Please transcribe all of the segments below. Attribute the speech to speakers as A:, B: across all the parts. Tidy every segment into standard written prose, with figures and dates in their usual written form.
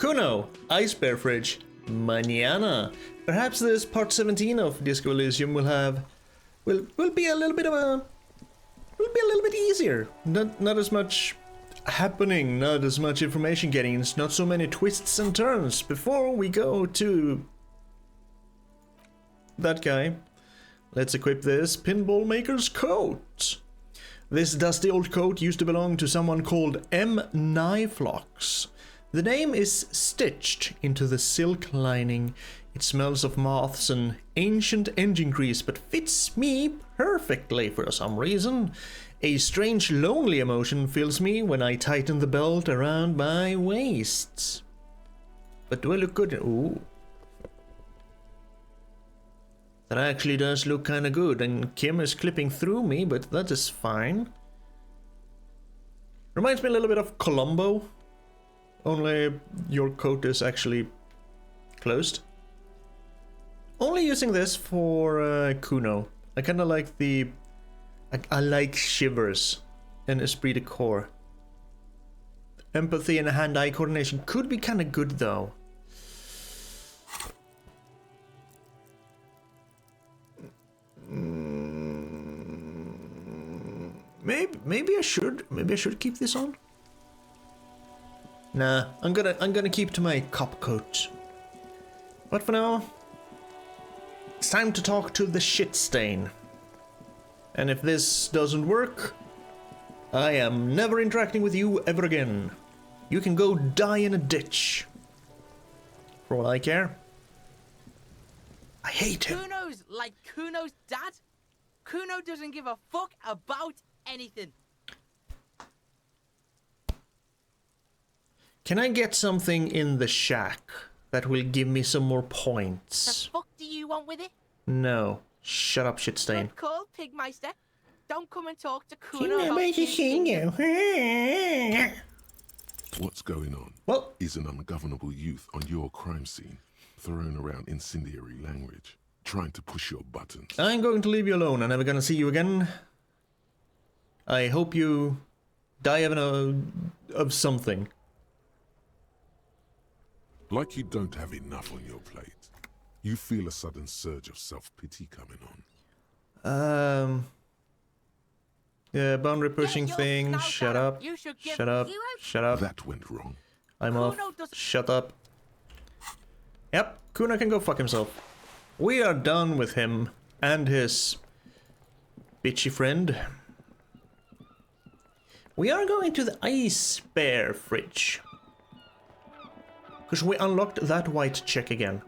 A: Kuno, Ice Bear Fridge, Mañana. Perhaps this part 17 of Disco Elysium will be a little bit of a will be a little bit easier. Not as much happening, not as much information getting, it's not so many twists and turns. Before we go to that guy, let's equip this pinball maker's coat. This dusty old coat used to belong to someone called M. Niflox. The name is stitched into the silk lining. It smells of moths and ancient engine grease, but fits me perfectly for some reason. A strange lonely emotion fills me when I tighten the belt around my waist. But do I look good? Ooh. That actually does look kinda good, and Kim is clipping through me, but that is fine. Reminds me a little bit of Columbo, only your coat is actually closed. Only using this for Kuno. I kinda like I like shivers and esprit de corps. Empathy and hand-eye coordination could be kinda good though. Maybe I should keep this on. Nah, I'm gonna keep to my cop coat. But for now, it's time to talk to the shit stain. And if this doesn't work, I am never interacting with you ever again. You can go die in a ditch. For all I care. I hate him.
B: Kuno's like Kuno's dad. Kuno doesn't give a fuck about anything.
A: Can I get something in the shack that will give me some more points?
B: The fuck do you want with it?
A: No. Shut up, shit stain.
B: Good call, Pigmeister. Don't come and talk to Kuno about you.
C: What's going on?
A: Well,
C: Is an ungovernable youth on your crime scene, throwing around incendiary language, trying to push your buttons.
A: I'm going to leave you alone. I'm never gonna see you again. I hope you die of something.
C: Like you don't have enough on your plate. You feel a sudden surge of self-pity coming on.
A: Yeah, boundary pushing
B: Get your
A: thing.
B: snout
A: Shut
B: out.
A: up.
B: You should give
A: Shut up.
B: you a-
A: Shut up.
C: That went wrong.
A: I'm off.
B: Kuno doesn't-
A: Shut up. Yep, Kuno can go fuck himself. We are done with him and his bitchy friend. We are going to the Ice Bear Fridge. Because we unlocked that white check again.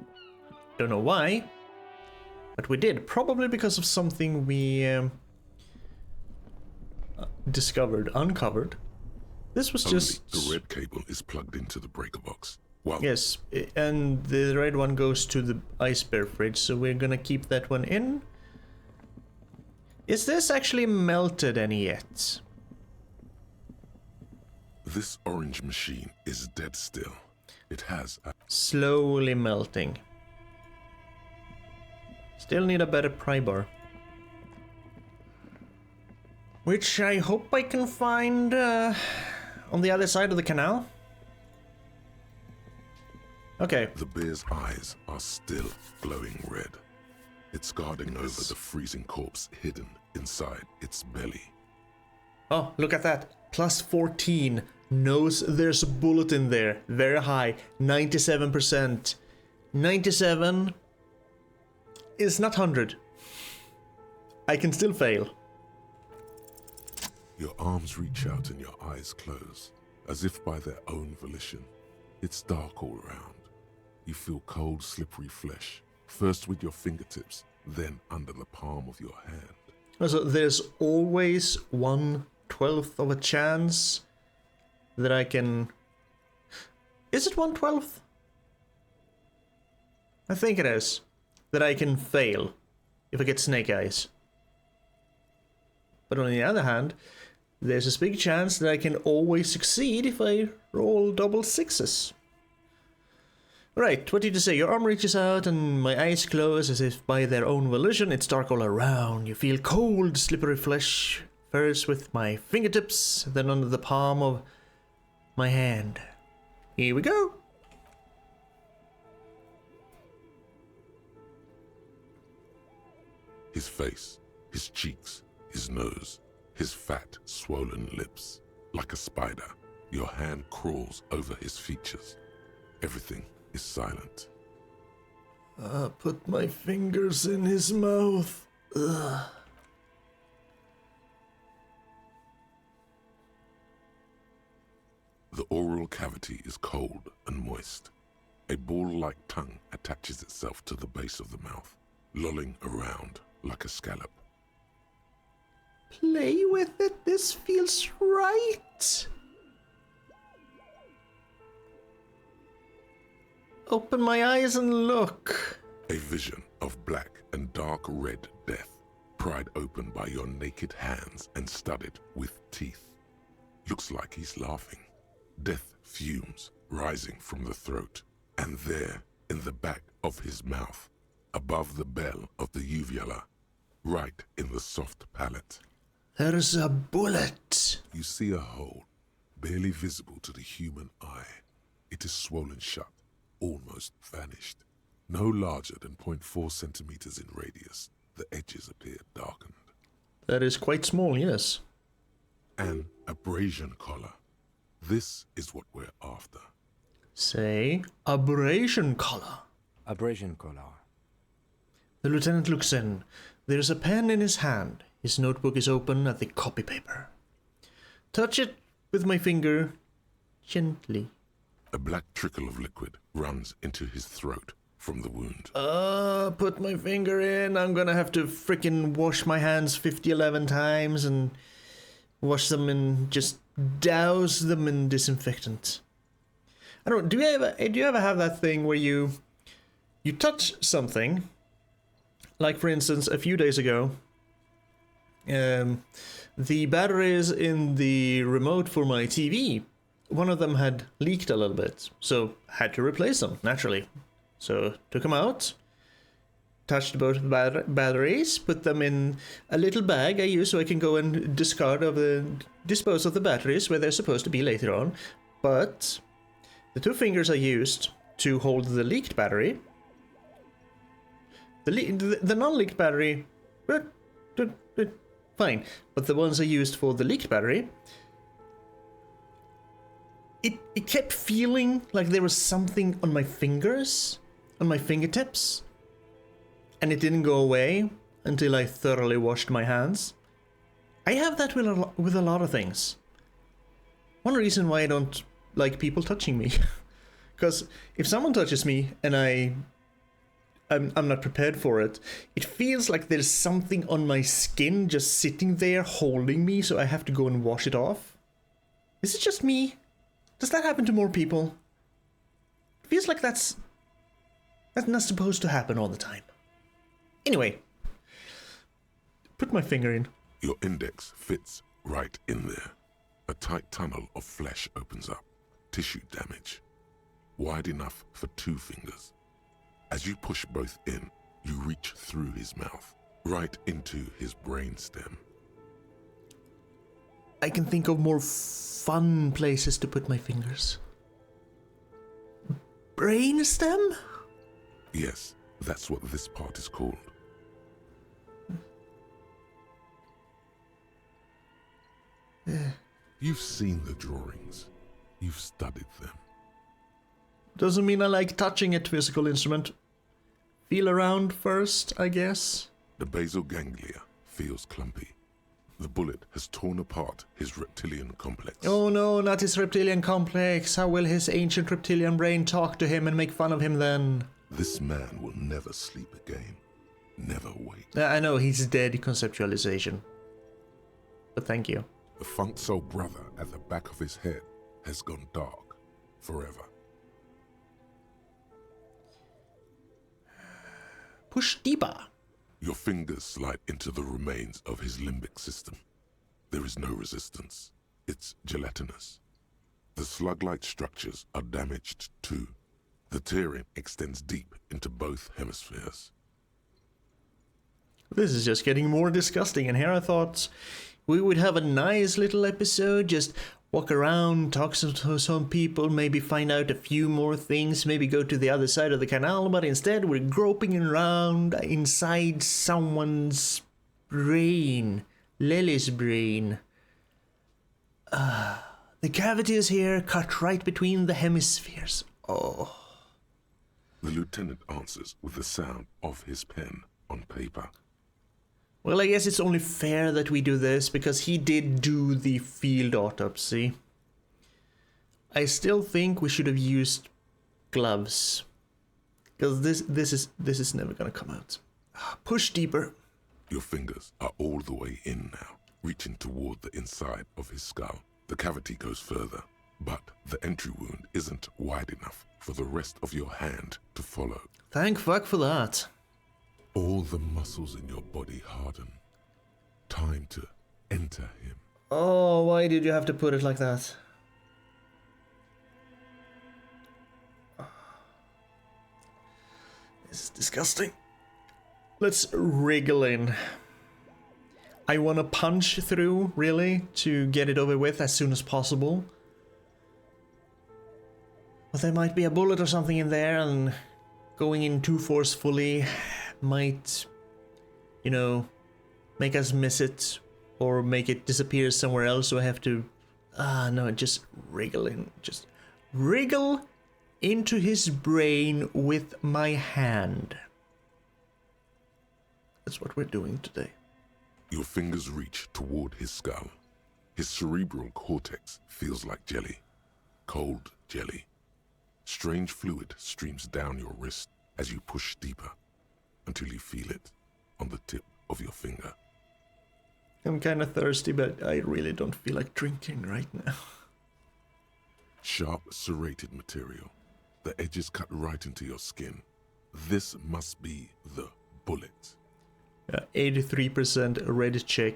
A: Don't know why, but we did. Probably because of something we uncovered. This was
C: Only
A: just...
C: the red cable is plugged into the breaker box. Well,
A: Yes, and the red one goes to the Ice Bear Fridge, so we're gonna keep that one in. Is this actually melted any yet?
C: this orange machine is dead still. It has a...
A: Slowly melting. Still need a better pry bar. Which I hope I can find on the other side of the canal. Okay.
C: The bear's eyes are still glowing red. It's guarding over the freezing corpse hidden inside its belly.
A: Oh, look at that. Plus 14. Knows there's a bullet in there. Very high. 97%. 97 is not 100. I can still fail.
C: Your arms reach out and your eyes close, as if by their own volition. It's dark all around. You feel cold, slippery flesh, first with your fingertips, then under the palm of your hand.
A: So there's always 1/12 of a chance that I can... Is it 1/12? I think it is. That I can fail if I get snake eyes. But on the other hand, there's a big chance that I can always succeed if I roll double sixes. Right, what did you say? Your arm reaches out and my eyes close as if by their own volition. It's dark all around. You feel cold, slippery flesh. First with my fingertips, then under the palm of my hand. Here we go.
C: face, his cheeks, his nose, his fat, swollen lips. Like a spider, your hand crawls over his features. Everything is silent.
A: Put my fingers in his mouth. Ugh.
C: The oral cavity is cold and moist. A ball-like tongue attaches itself to the base of the mouth, lolling around like a scallop.
A: Play with it, this feels right. Open my eyes and look.
C: A vision of black and dark red death, pried open by your naked hands and studded with teeth. Looks like he's laughing. Death fumes rising from the throat, and there, in the back of his mouth, above the bell of the uvula, right in the soft palate.
A: There's a bullet.
C: You see a hole, barely visible to the human eye. It is swollen shut, almost vanished. No larger than 0.4 centimeters in radius, the edges appear darkened.
A: That is quite small, yes.
C: An abrasion collar. This is what we're after.
A: Say, abrasion collar.
D: Abrasion collar.
A: The lieutenant looks in. There's a pen in his hand. His notebook is open at the copy paper. Touch it with my finger, gently.
C: A black trickle of liquid runs into his throat from the wound.
A: Put my finger in. I'm gonna have to frickin' wash my hands 11 times and wash them and just douse them in disinfectant. I don't know, do you ever have that thing where you touch something, like for instance a few days ago, the batteries in the remote for my TV, one of them had leaked a little bit, so had to replace them, naturally. So took them out, touched both batteries, put them in a little bag I use so I can go and dispose of the batteries where they're supposed to be later on. But the two fingers I used to hold the leaked battery, the non-leaked battery, fine, but the ones I used for the leaked battery, it kept feeling like there was something on my fingers, on my fingertips, and it didn't go away until I thoroughly washed my hands. I have that with a lot of things. One reason why I don't like people touching me, because if someone touches me and I'm not prepared for it, it feels like there's something on my skin just sitting there holding me, so I have to go and wash it off. Is it just me? Does that happen to more people? It feels like that's not supposed to happen all the time. Anyway, put my finger in.
C: Your index fits right in there. A tight tunnel of flesh opens up. Tissue damage. Wide enough for 2 fingers. As you push both in, you reach through his mouth, right into his brainstem.
A: I can think of more fun places to put my fingers. Brainstem?
C: Yes, that's what this part is called. You've seen the drawings. You've studied them.
A: Doesn't mean I like touching a physical instrument. Feel around first, I guess.
C: The basal ganglia feels clumpy. The bullet has torn apart his reptilian complex.
A: Oh no, not his reptilian complex. How will his ancient reptilian brain talk to him and make fun of him then?
C: This man will never sleep again. Never wake.
A: I know, he's dead conceptualization. But thank you.
C: The funk soul brother at the back of his head has gone dark forever.
A: Push deeper.
C: Your fingers slide into the remains of his limbic system. There is no resistance. It's gelatinous. The slug-like structures are damaged too. The tearing extends deep into both hemispheres.
A: This is just getting more disgusting, and here I thought we would have a nice little episode just walk around, talk to some people, maybe find out a few more things, maybe go to the other side of the canal, but instead we're groping around inside someone's brain. Lily's brain. The cavity is here, cut right between the hemispheres. Oh.
C: The lieutenant answers with the sound of his pen on paper.
A: Well, I guess it's only fair that we do this, because he did do the field autopsy. I still think we should have used gloves, because this is never gonna come out. Push deeper.
C: Your fingers are all the way in now, reaching toward the inside of his skull. The cavity goes further, but the entry wound isn't wide enough for the rest of your hand to follow.
A: Thank fuck for that.
C: All the muscles in your body harden. Time to enter him.
A: Oh, why did you have to put it like that? This is disgusting. Let's wriggle in. I want to punch through, really, to get it over with as soon as possible. But there might be a bullet or something in there, and going in too forcefully might, you know, make us miss it or make it disappear somewhere else, so I have to no, just wriggle in. Just wriggle into his brain with my hand. That's what we're doing today.
C: Your fingers reach toward his skull. His cerebral cortex feels like jelly. Cold jelly. Strange fluid streams down your wrist as you push deeper, until you feel it on the tip of your finger.
A: I'm kind of thirsty, but I really don't feel like drinking right now.
C: Sharp, serrated material. The edges cut right into your skin. This must be the bullet.
A: 83% red check.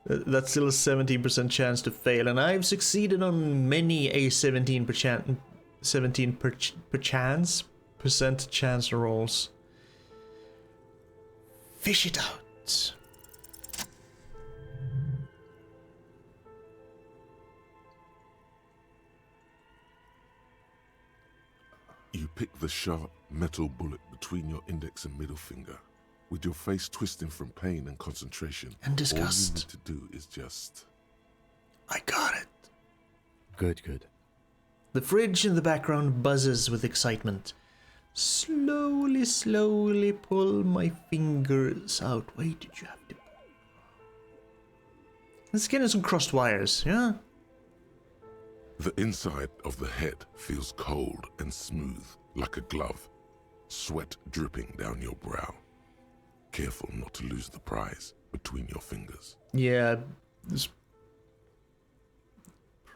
A: That's still a 17% chance to fail, and I've succeeded on many a 17% chance rolls. Fish it out.
C: You pick the sharp metal bullet between your index and middle finger. With your face twisting from pain and concentration,
A: and disgust.
C: All you need to do is just...
A: I got it.
D: Good.
A: The fridge in the background buzzes with excitement. Slowly pull my fingers out. Why did you have to... Let's get in some crossed wires, yeah?
C: The inside of the head feels cold and smooth, like a glove. Sweat dripping down your brow. Careful not to lose the prize between your fingers.
A: Yeah, there's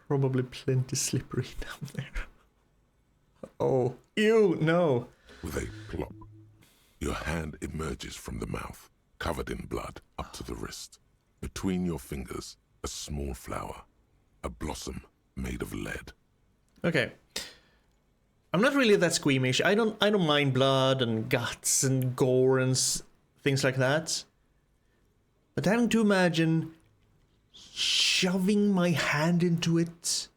A: probably plenty slippery down there. Oh, ew, no.
C: With a plop, your hand emerges from the mouth, covered in blood up to the wrist. Between your fingers, a small flower, a blossom made of lead.
A: Okay. I'm not really that squeamish. I don't mind blood and guts and gore and things like that. But having to imagine shoving my hand into it.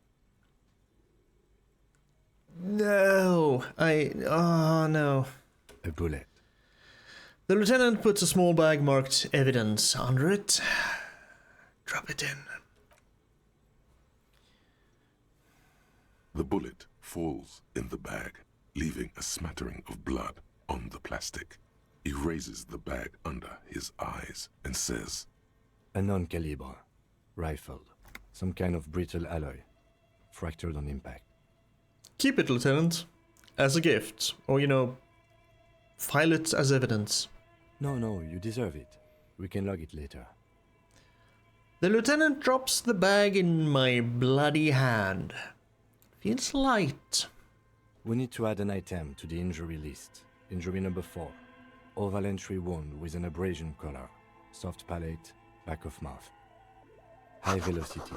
A: No. Oh no.
D: A bullet.
A: The lieutenant puts a small bag marked evidence under it. Drop it in.
C: The bullet falls in the bag, leaving a smattering of blood on the plastic. He raises the bag under his eyes and says,
D: A non-caliber. Rifled. Some kind of brittle alloy. Fractured on impact.
A: Keep it, Lieutenant. As a gift. Or, file it as evidence.
D: No, you deserve it. We can log it later.
A: The lieutenant drops the bag in my bloody hand. Feels light.
D: We need to add an item to the injury list. Injury number 4. Oval entry wound with an abrasion color. Soft palate, back of mouth. High velocity.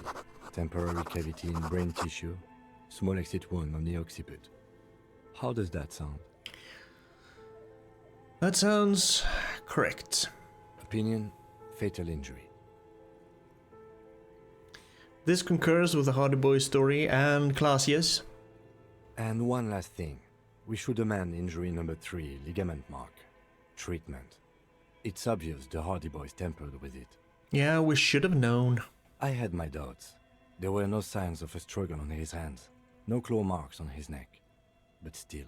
D: Temporary cavity in brain tissue. Small exit wound on the occiput. How does that sound?
A: That sounds correct.
D: Opinion, fatal injury.
A: This concurs with the Hardy Boy story and Clausius.
D: And one last thing. We should amend injury number 3, ligament mark. Treatment. It's obvious the Hardy Boys tampered with it.
A: Yeah, we should have known.
D: I had my doubts. There were no signs of a struggle on his hands. No claw marks on his neck. But still.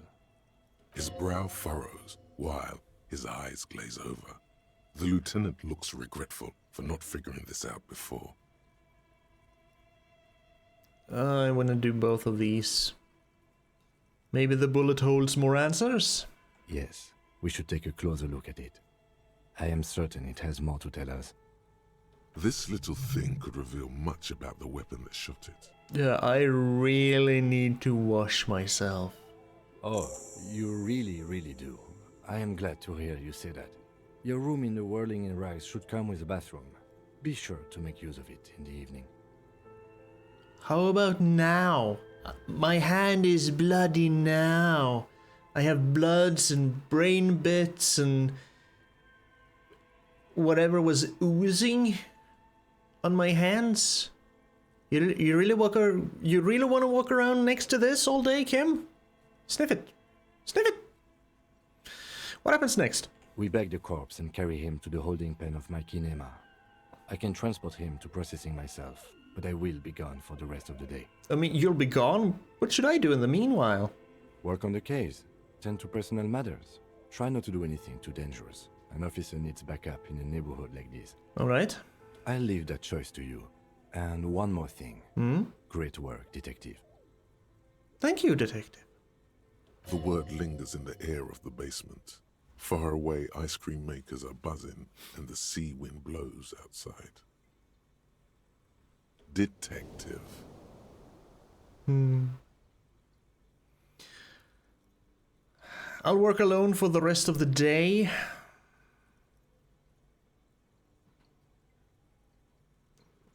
C: His brow furrows, while his eyes glaze over. The lieutenant looks regretful for not figuring this out before.
A: I want to do both of these. Maybe the bullet holds more answers?
D: Yes, we should take a closer look at it. I am certain it has more to tell us.
C: This little thing could reveal much about the weapon that shot it.
A: Yeah, I really need to wash myself.
D: Oh, you really do. I am glad to hear you say that. Your room in the Whirling in Rags should come with a bathroom. Be sure to make use of it in the evening.
A: How about now? My hand is bloody now. I have bloods and brain bits and whatever was oozing on my hands. You really want to walk around next to this all day, Kim? Sniff it. Sniff it. What happens next?
D: We bag the corpse and carry him to the holding pen of my kinema. I can transport him to processing myself, but I will be gone for the rest of the day.
A: I mean, you'll be gone? What should I do in the meanwhile?
D: Work on the case. Tend to personal matters. Try not to do anything too dangerous. An officer needs backup in a neighborhood like this.
A: Alright.
D: I'll leave that choice to you. And one more thing. Great work, detective.
A: Thank you, detective.
C: The word lingers in the air of the basement. Far away, ice cream makers are buzzing, and the sea wind blows outside. Detective.
A: I'll work alone for the rest of the day.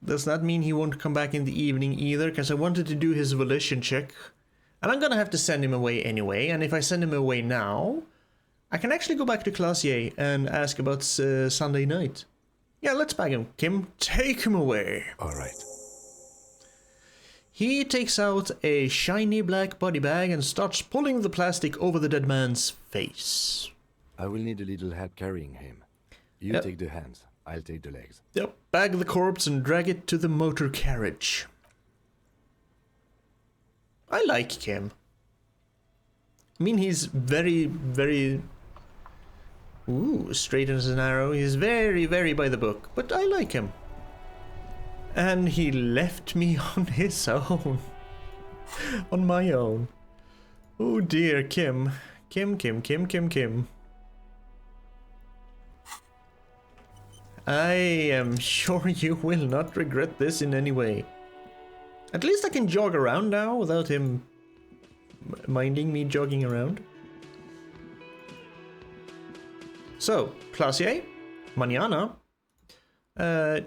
A: Does that mean he won't come back in the evening either? Because I wanted to do his volition check. And I'm gonna have to send him away anyway. And if I send him away now, I can actually go back to Clausier and ask about Sunday night. Yeah, let's bag him. Kim, take him away.
D: Alright.
A: He takes out a shiny black body bag and starts pulling the plastic over the dead man's face.
D: I will need a little help carrying him. You
A: Yep.
D: take the hands, I'll take the legs.
A: Yep, bag the corpse and drag it to the motor carriage. I like Kim. I mean, he's very, very... Ooh, straight as an arrow. He's very, very by the book, but I like him. And he left me on his own. On my own. Oh dear, Kim. Kim. I am sure you will not regret this in any way. At least I can jog around now without him minding me jogging around. So, Clausier, mañana,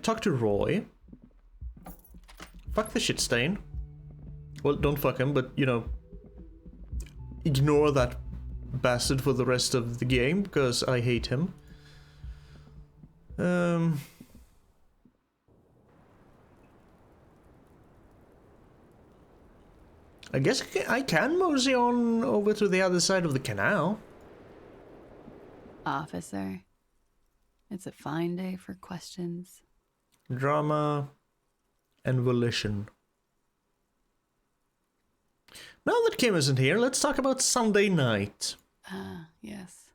A: talk to Roy. Fuck the shit stain. Well, don't fuck him, but, you know, ignore that bastard for the rest of the game, because I hate him. I guess I can mosey on over to the other side of the canal.
E: Officer, it's a fine day for questions.
A: Drama and volition. Now that Kim isn't here, let's talk about Sunday night.
E: Ah, yes.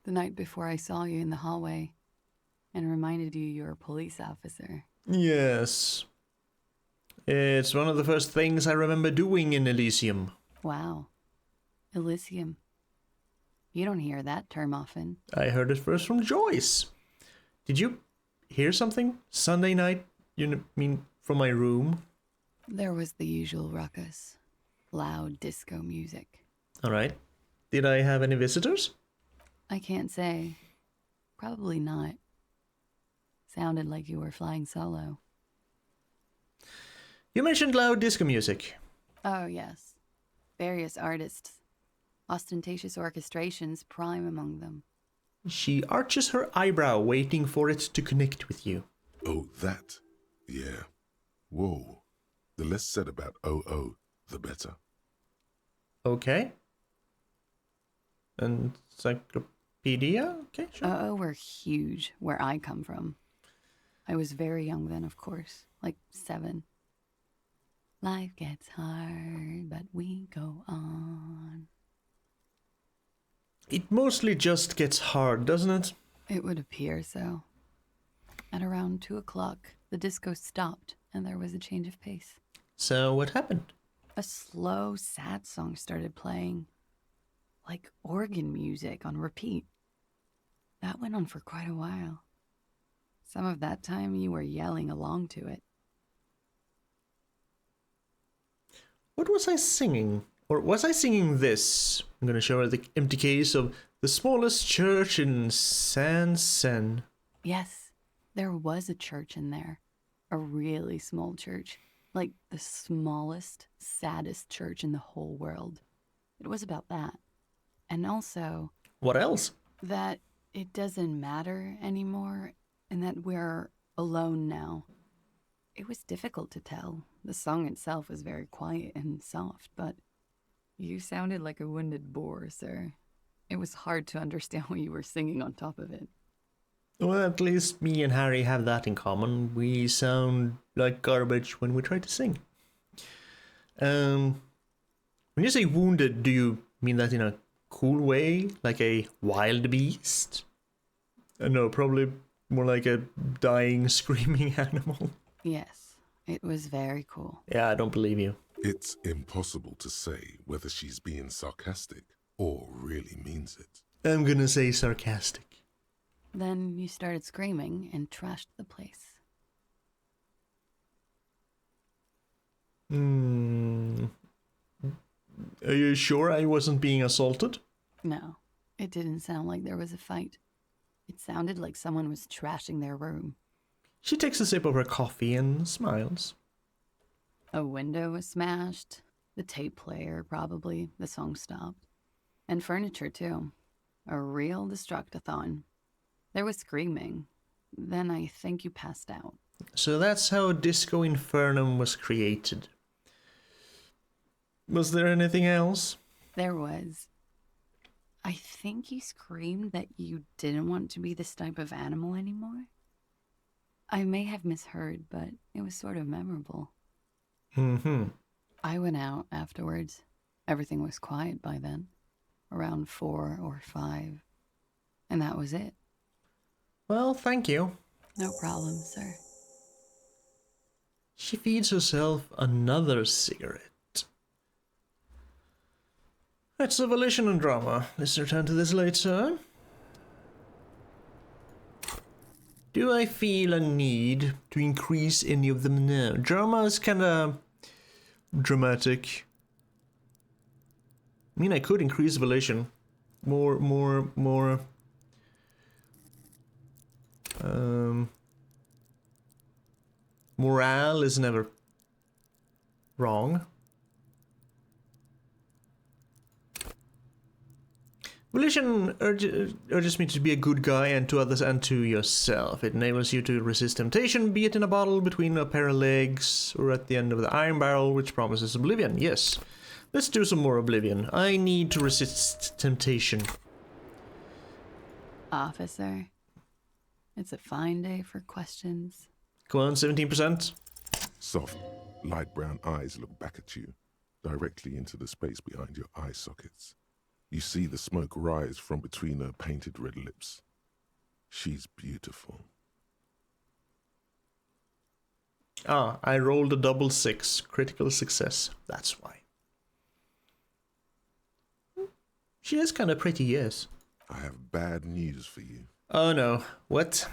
E: The night before I saw you in the hallway and reminded you're a police officer.
A: Yes. It's one of the first things I remember doing in Elysium.
E: Wow. Elysium. You don't hear that term often.
A: I heard it first from Joyce. Did you hear something? Sunday night? You mean from my room?
E: There was the usual ruckus. Loud disco music.
A: Alright. Did I have any visitors?
E: I can't say. Probably not. Sounded like you were flying solo.
A: You mentioned loud disco music.
E: Oh, yes. Various artists. Ostentatious orchestrations prime among them.
A: She arches her eyebrow, waiting for it to connect with you.
C: Oh, that? Yeah. Whoa. The less said about OO, the better.
A: Okay. Encyclopedia? Okay, sure.
E: Uh-oh were huge where I come from. I was very young then, of course, like 7. Life gets hard, but we go on.
A: It mostly just gets hard, doesn't it?
E: It would appear so. At around 2 o'clock, the disco stopped and there was a change of pace.
A: So what happened?
E: A slow, sad song started playing, like organ music on repeat. That went on for quite a while. Some of that time you were yelling along to it.
A: What was I singing? Or was I singing this? I'm gonna show her the empty case of the smallest church in San Sen.
E: Yes, there was a church in there. A really small church. Like the smallest, saddest church in the whole world. It was about that. And also
A: What else?
E: that it doesn't matter anymore and that we're alone now. It was difficult to tell. The song itself was very quiet and soft, but you sounded like a wounded boar, sir. It was hard to understand what you were singing on top of it.
A: Well, at least me and Harry have that in common. We sound like garbage when we try to sing. When you say wounded, do you mean that in a cool way? Like a wild beast? No, probably more like a dying, screaming animal.
E: Yes, it was very cool.
A: Yeah, I don't believe you.
C: It's impossible to say whether she's being sarcastic or really means it.
A: I'm gonna say sarcastic.
E: Then you started screaming and trashed the place.
A: Are you sure I wasn't being assaulted?
E: No, it didn't sound like there was a fight. It sounded like someone was trashing their room.
A: She takes a sip of her coffee and smiles.
E: A window was smashed. The tape player, probably. The song stopped. And furniture, too. A real destructathon. There was screaming. Then I think you passed out.
A: So that's how Disco Infernum was created. Was there anything else?
E: There was. I think you screamed that you didn't want to be this type of animal anymore. I may have misheard, but it was sort of memorable. I went out afterwards. Everything was quiet by then. Around 4 or 5. And that was it.
A: Well, thank you.
E: No problem, sir.
A: She feeds herself another cigarette. That's a volition and drama. Let's return to this later. Do I feel a need to increase any of them now? Drama is kinda dramatic. I mean, I could increase volition. More. Morale is never wrong. Volition urges me to be a good guy and to others and to yourself. It enables you to resist temptation, be it in a bottle, between a pair of legs, or at the end of the iron barrel, which promises oblivion. Yes. Let's do some more oblivion. I need to resist temptation.
E: Officer, it's a fine day for questions.
A: Come on, 17%.
C: Soft, light brown eyes look back at you, directly into the space behind your eye sockets. You see the smoke rise from between her painted red lips. She's beautiful.
A: Ah, I rolled a double 6. Critical success. That's why. She is kind of pretty, yes.
C: I have bad news for you.
A: Oh no. What?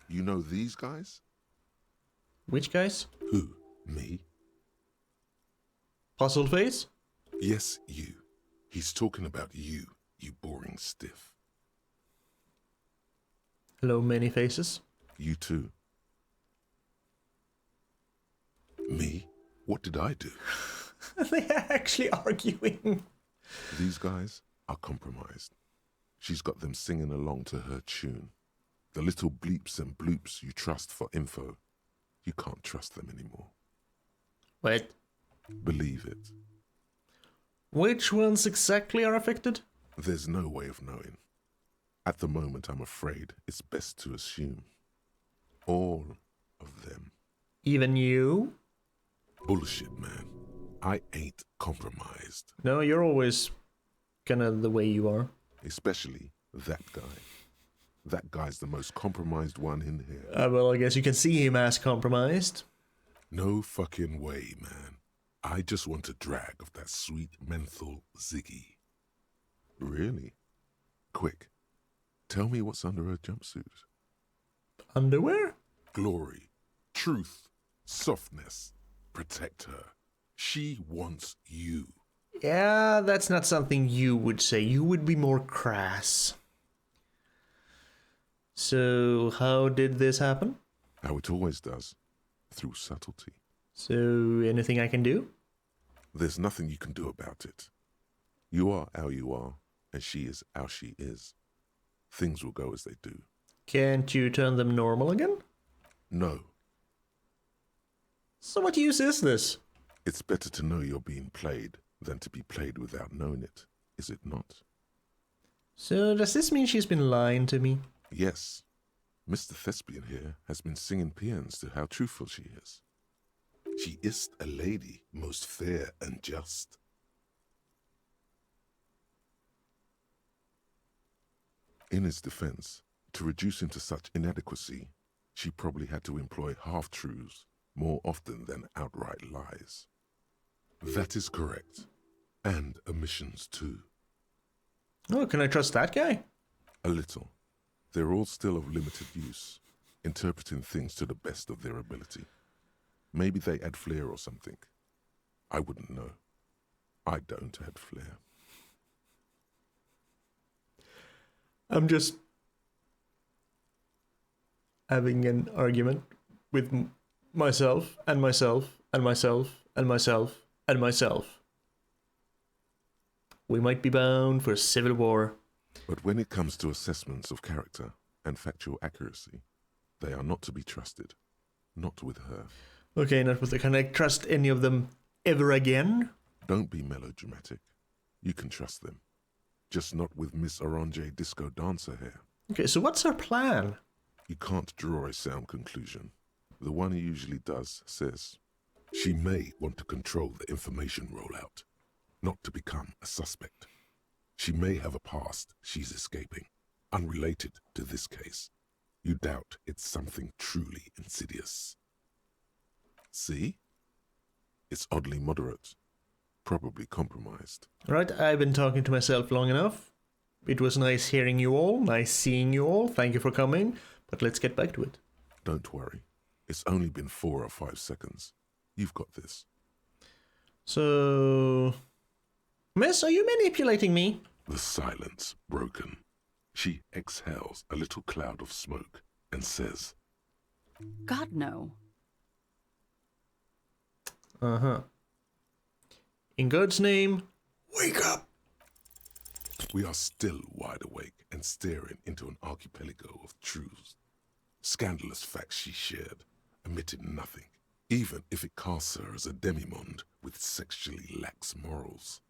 C: You know these guys?
A: Which guys?
C: Who? Me?
A: Puzzle face?
C: Yes, you. He's talking about you, you boring stiff.
A: Hello, many faces.
C: You too. Me? What did I do?
A: They are actually arguing.
C: These guys are compromised. She's got them singing along to her tune. The little bleeps and bloops you trust for info, you can't trust them anymore.
A: What?
C: Believe it.
A: Which ones exactly are affected?
C: There's no way of knowing. At the moment, I'm afraid it's best to assume. All of them.
A: Even you?
C: Bullshit, man. I ain't compromised.
A: No, you're always kinda the way you are.
C: Especially that guy. That guy's the most compromised one in here.
A: Well, I guess you can see him as compromised.
C: No fucking way, man. I just want a drag of that sweet menthol Ziggy. Really? Quick. Tell me what's under her jumpsuit.
A: Underwear?
C: Glory, truth, softness. Protect her. She wants you.
A: Yeah, that's not something you would say. You would be more crass. So, how did this happen?
C: How it always does. Through subtlety.
A: So, anything I can do?
C: There's nothing you can do about it. You are how you are, and she is how she is. Things will go as they do.
A: Can't you turn them normal again?
C: No.
A: So what use is this?
C: It's better to know you're being played than to be played without knowing it, is it not?
A: So does this mean she's been lying to me?
C: Yes. Mr. Thespian here has been singing paeans to how truthful she is. She is a lady, most fair and just. In his defense, to reduce him to such inadequacy, she probably had to employ half-truths more often than outright lies. That is correct. And omissions too.
A: Oh, can I trust that guy?
C: A little. They're all still of limited use, interpreting things to the best of their ability. Maybe they add flair or something. I wouldn't know. I don't add flair.
A: I'm just having an argument with myself and myself and myself and myself and myself. We might be bound for a civil war.
C: But when it comes to assessments of character and factual accuracy, they are not to be trusted. Not with her.
A: Okay, not with the. Can I trust any of them ever again?
C: Don't be melodramatic. You can trust them. Just not with Miss Orange Disco Dancer here.
A: Okay, so what's her plan?
C: You can't draw a sound conclusion. The one who usually does says, she may want to control the information rollout, not to become a suspect. She may have a past she's escaping, unrelated to this case. You doubt it's something truly insidious. See? It's oddly moderate, probably compromised.
A: Right, I've been talking to myself long enough. It was nice hearing you all, nice seeing you all. Thank you for coming, but let's get back to it.
C: Don't worry. It's only been 4 or 5 seconds. You've got this.
A: So... Miss, are you manipulating me?
C: The silence broken. She exhales a little cloud of smoke and says,
E: God, no.
A: Uh-huh. In God's name, wake up!
C: we are still wide awake and staring into an archipelago of truths. Scandalous facts she shared, omitting nothing, even if it casts her as a demimonde with sexually lax morals.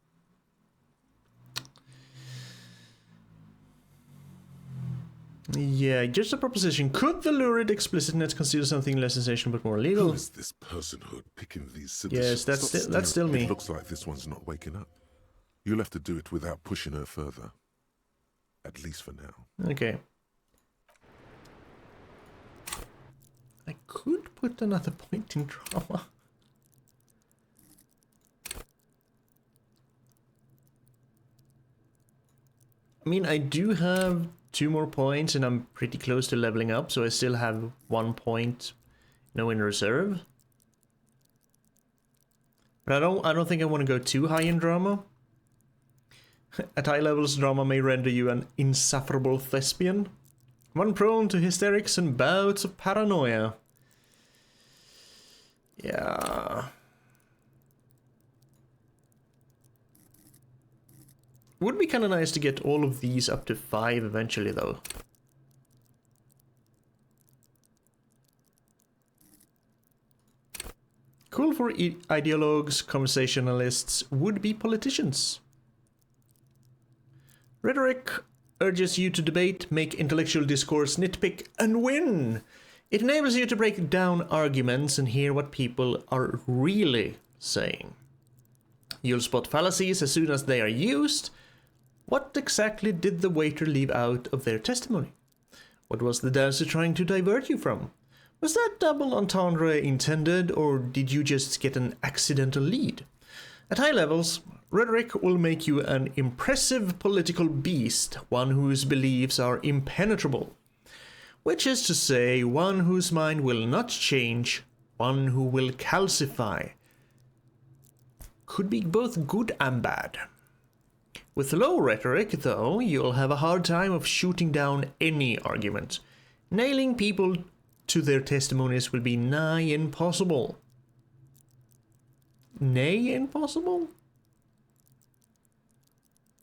A: Yeah, just a proposition. Could the lurid explicitness consider something less sensational but more legal?
C: Who is this personhood picking these silly
A: Yes, that's still me.
C: It looks like this one's not waking up. You'll have to do it without pushing her further. At least for now.
A: Okay. I could put another point in drama. I mean, I do have 2 more points and I'm pretty close to leveling up, so I still have 1 point, in reserve. But I don't think I want to go too high in drama. At high levels, drama may render you an insufferable thespian, one prone to hysterics and bouts of paranoia. Yeah. Would be kind of nice to get all of these up to 5 eventually, though. Cool for ideologues, conversationalists, would-be politicians. Rhetoric urges you to debate, make intellectual discourse, nitpick, and win. It enables you to break down arguments and hear what people are really saying. You'll spot fallacies as soon as they are used. What exactly did the waiter leave out of their testimony? What was the dancer trying to divert you from? Was that double entendre intended, or did you just get an accidental lead? At high levels, rhetoric will make you an impressive political beast, one whose beliefs are impenetrable. Which is to say, one whose mind will not change, one who will calcify. Could be both good and bad. With low rhetoric, though, you'll have a hard time of shooting down any argument. Nailing people to their testimonies will be nigh impossible. Nay impossible?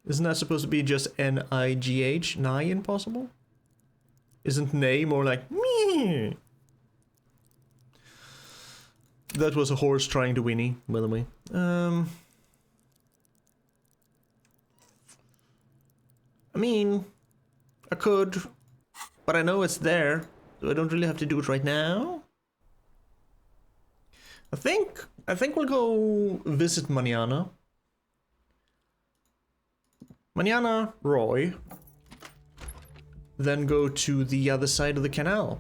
A: Isn't that supposed to be just N-I-G-H? Nigh impossible? Isn't nay more like meh? That was a horse trying to whinny, by the way. I mean, I could, but I know it's there, so I don't really have to do it right now. I think we'll go visit Manana. Manana, Roy. Then go to the other side of the canal,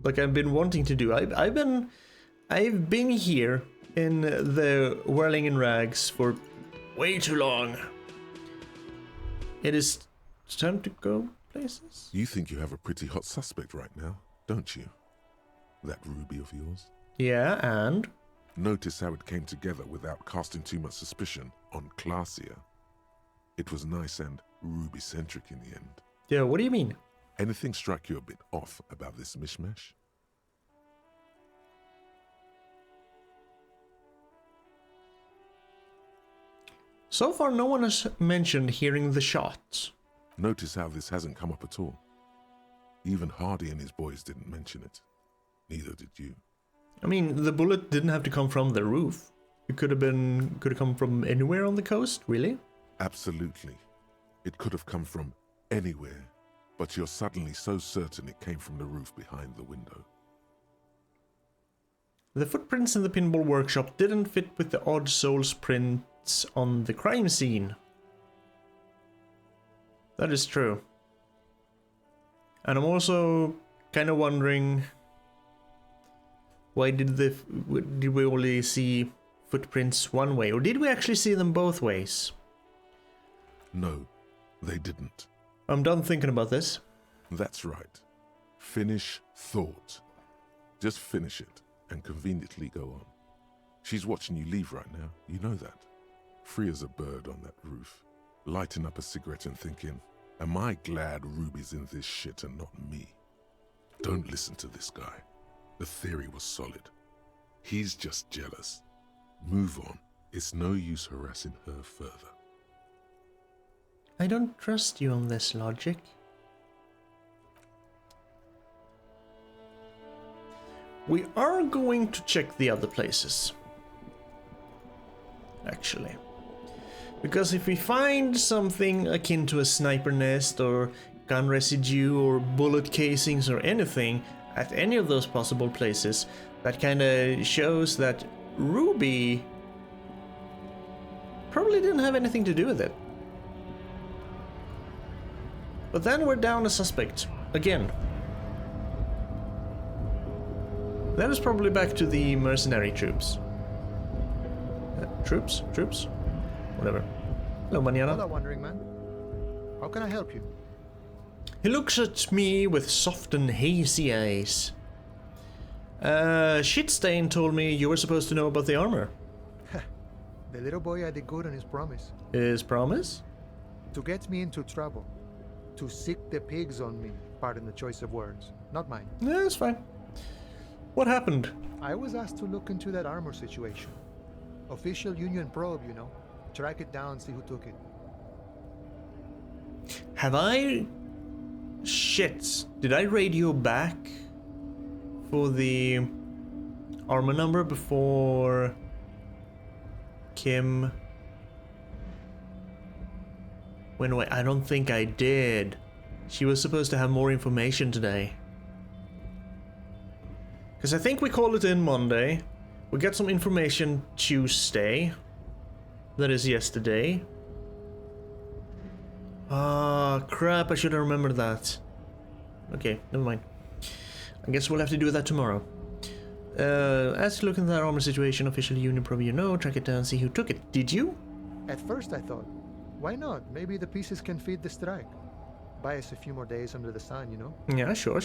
A: like I've been wanting to do. I've been here in the Whirling in Rags for way too long. It is time to go places.
C: You think you have a pretty hot suspect right now, don't you? That ruby of yours?
A: Yeah, and?
C: Notice how it came together without casting too much suspicion on Clasia. It was nice and ruby-centric in the end.
A: Yeah, what do you mean?
C: Anything struck you a bit off about this mishmash?
A: So far, no one has mentioned hearing the shots.
C: Notice how this hasn't come up at all. Even Hardy and his boys didn't mention it. Neither did you.
A: I mean, the bullet didn't have to come from the roof. It could have come from anywhere on the coast, really?
C: Absolutely. It could have come from anywhere, but you're suddenly so certain it came from the roof behind the window.
A: The footprints in the pinball workshop didn't fit with the odd soul's prints on the crime scene. That is true. And I'm also kind of wondering, why did we only see footprints one way, or did we actually see them both ways?
C: No, they didn't.
A: I'm done thinking about this.
C: That's right. Finish thought. Just finish it and conveniently go on. She's watching you leave right now, you know that. Free as a bird on that roof, lighting up a cigarette and thinking, am I glad Ruby's in this shit and not me? Don't listen to this guy. The theory was solid. He's just jealous. Move on. It's no use harassing her further.
A: I don't trust you on this logic. We are going to check the other places. Actually. Because if we find something akin to a sniper nest or gun residue or bullet casings or anything at any of those possible places, that kind of shows that Ruby probably didn't have anything to do with it. But then we're down a suspect again. That is probably back to the mercenary troops. Troops? Whatever. Hello, Manana.
F: Hello, wandering man. How can I help you?
A: He looks at me with soft and hazy eyes. Shitstain told me you were supposed to know about the armor.
F: The little boy had it good on his promise.
A: His promise?
F: To get me into trouble. To sick the pigs on me. Pardon the choice of words. Not mine.
A: Yeah, that's fine. What happened?
F: I was asked to look into that armor situation. Official Union probe, you know. Track it down, see who took it.
A: Have I... Shit. Did I radio back for the armor number before Kim. Wait, I don't think I did. She was supposed to have more information today. Because I think we called it in Monday. We got some information Tuesday. That is yesterday. Ah, crap, I should have remembered that. Okay, never mind. I guess we'll have to do that tomorrow. As you look into that armor situation, official union probably track it down, see who took it. Did you?
F: At first I thought, why not? Maybe the pieces can feed the strike. Buy us a few more days under the sun, you know?
A: Yeah, sure.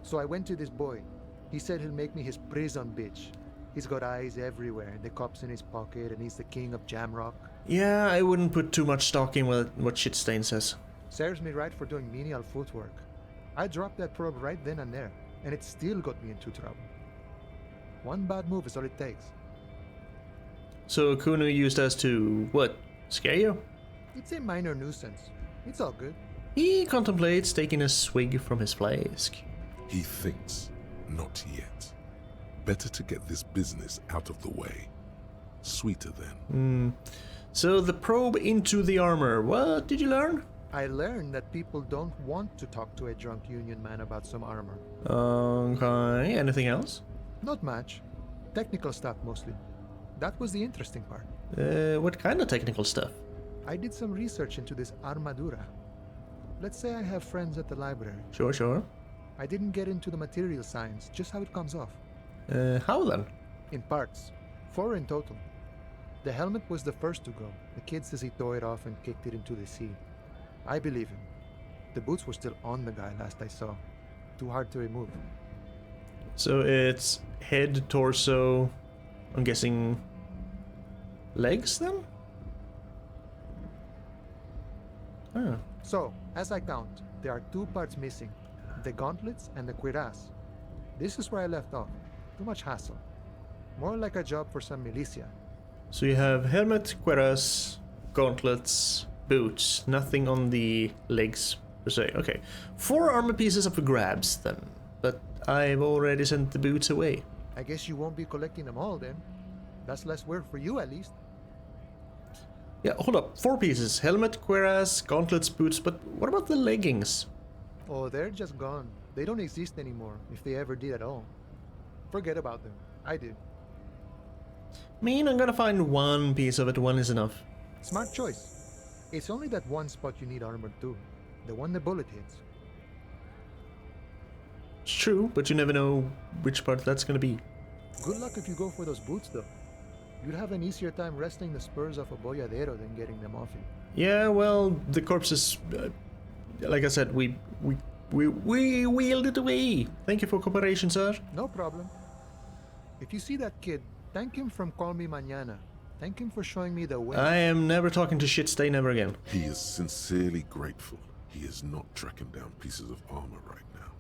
F: So I went to this boy. He said he'll make me his prison bitch. He's got eyes everywhere, the cops in his pocket, and he's the king of Jamrock.
A: Yeah, I wouldn't put too much stock in what Shitstain says.
F: Serves me right for doing menial footwork. I dropped that probe right then and there, and it still got me into trouble. One bad move is all it takes.
A: So Kuno used us to, what, scare you?
F: It's a minor nuisance. It's all good.
A: He contemplates taking a swig from his flask.
C: He thinks, not yet. Better to get this business out of the way. Sweeter then.
A: So the probe into the armor, what did you learn?
F: I learned that people don't want to talk to a drunk union man about some armor.
A: Okay, anything else?
F: Not much. Technical stuff mostly. That was the interesting part.
A: What kind of technical stuff?
F: I did some research into this armadura. Let's say I have friends at the library.
A: Sure.
F: I didn't get into the material science, just how it comes off.
A: How then?
F: In parts. 4 in total. The helmet was the first to go. The kid says he tore it off and kicked it into the sea. I believe him. The boots were still on the guy last I saw. Too hard to remove.
A: So it's head, torso, I'm guessing legs then? Oh.
F: So, as I count, there are 2 parts missing. The gauntlets and the cuirass. This is where I left off. Too much hassle. More like a job for some militia.
A: So you have helmet, cuirass, gauntlets, boots, nothing on the legs per se. Okay, 4 armor pieces up for grabs then, but I've already sent the boots away.
F: I guess you won't be collecting them all then. That's less work for you at least.
A: Yeah, hold up, 4 pieces, helmet, cuirass, gauntlets, boots, but what about the leggings?
F: Oh, they're just gone. They don't exist anymore, if they ever did at all. Forget about them. I did.
A: I'm gonna find 1 piece of it, 1 is enough.
F: Smart choice. It's only that one spot you need armor too. The one the bullet hits.
A: It's true, but you never know which part that's gonna be.
F: Good luck if you go for those boots though. You'd have an easier time wresting the spurs off a boyadero than getting them off you.
A: Yeah, well, the corpses, like I said, we wheeled it away. Thank you for cooperation, sir.
F: No problem. If you see that kid, thank him from Call Me Mañana. Thank him for showing me the way.
A: I am never talking to Shitstain ever again.
C: He is sincerely grateful he is not tracking down pieces of armor right now.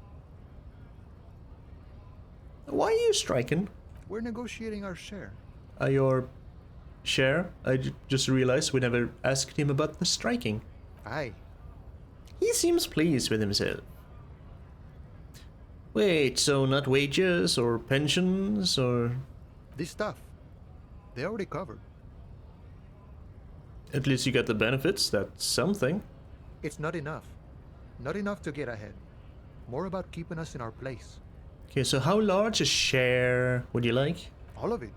A: Why are you striking?
F: We're negotiating our share.
A: Your share? I just realized we never asked him about the striking.
F: Aye.
A: He seems pleased with himself. Wait, so not wages or pensions or...
F: This stuff, they already covered.
A: At least you got the benefits, that's something.
F: It's not enough. Not enough to get ahead. More about keeping us in our place.
A: Okay, so how large a share would you like?
F: All of it.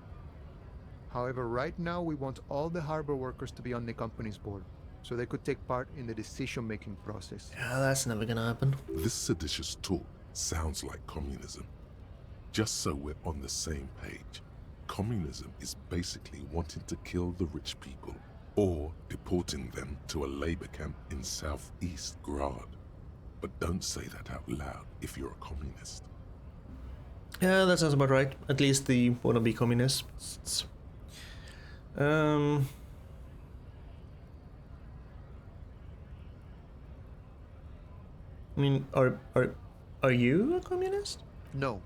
F: However, right now we want all the harbor workers to be on the company's board, so they could take part in the decision-making process.
A: Yeah, that's never gonna happen.
C: This seditious talk sounds like communism. Just so we're on the same page, communism is basically wanting to kill the rich people or deporting them to a labor camp in southeast Grad. But don't say that out loud if you're a communist.
A: Yeah, that sounds about right. At least the wannabe communists. I mean, are you a communist?
F: No.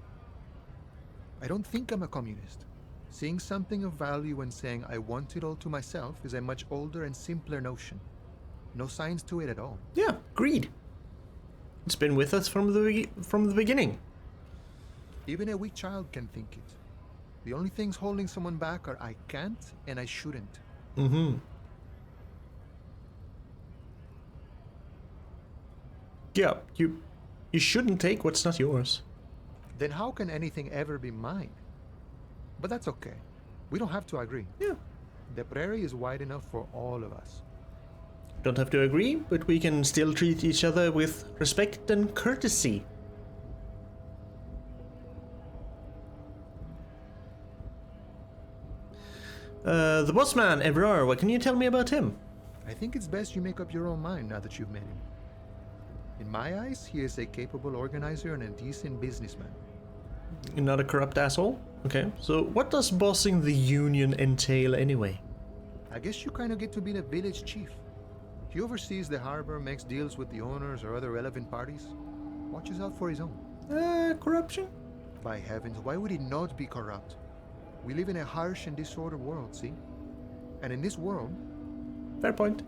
F: I don't think I'm a communist. Seeing something of value and saying I want it all to myself is a much older and simpler notion. No science to it at all.
A: Yeah, greed. It's been with us from the beginning.
F: Even a weak child can think it. The only things holding someone back are I can't and I shouldn't.
A: Mm-hmm. Yeah, you shouldn't take what's not yours.
F: Then how can anything ever be mine? But that's okay. We don't have to agree.
A: Yeah.
F: The prairie is wide enough for all of us.
A: Don't have to agree, but we can still treat each other with respect and courtesy. The boss man, Evrar, what can you tell me about him?
F: I think it's best you make up your own mind now that you've met him. In my eyes, he is a capable organizer and a decent businessman.
A: Not a corrupt asshole? Okay, so what does bossing the union entail anyway?
F: I guess you kind of get to be the village chief. He oversees the harbor, makes deals with the owners or other relevant parties, watches out for his own.
A: Corruption?
F: By heavens, why would he not be corrupt? We live in a harsh and disordered world, see? And in this world,
A: Fair point.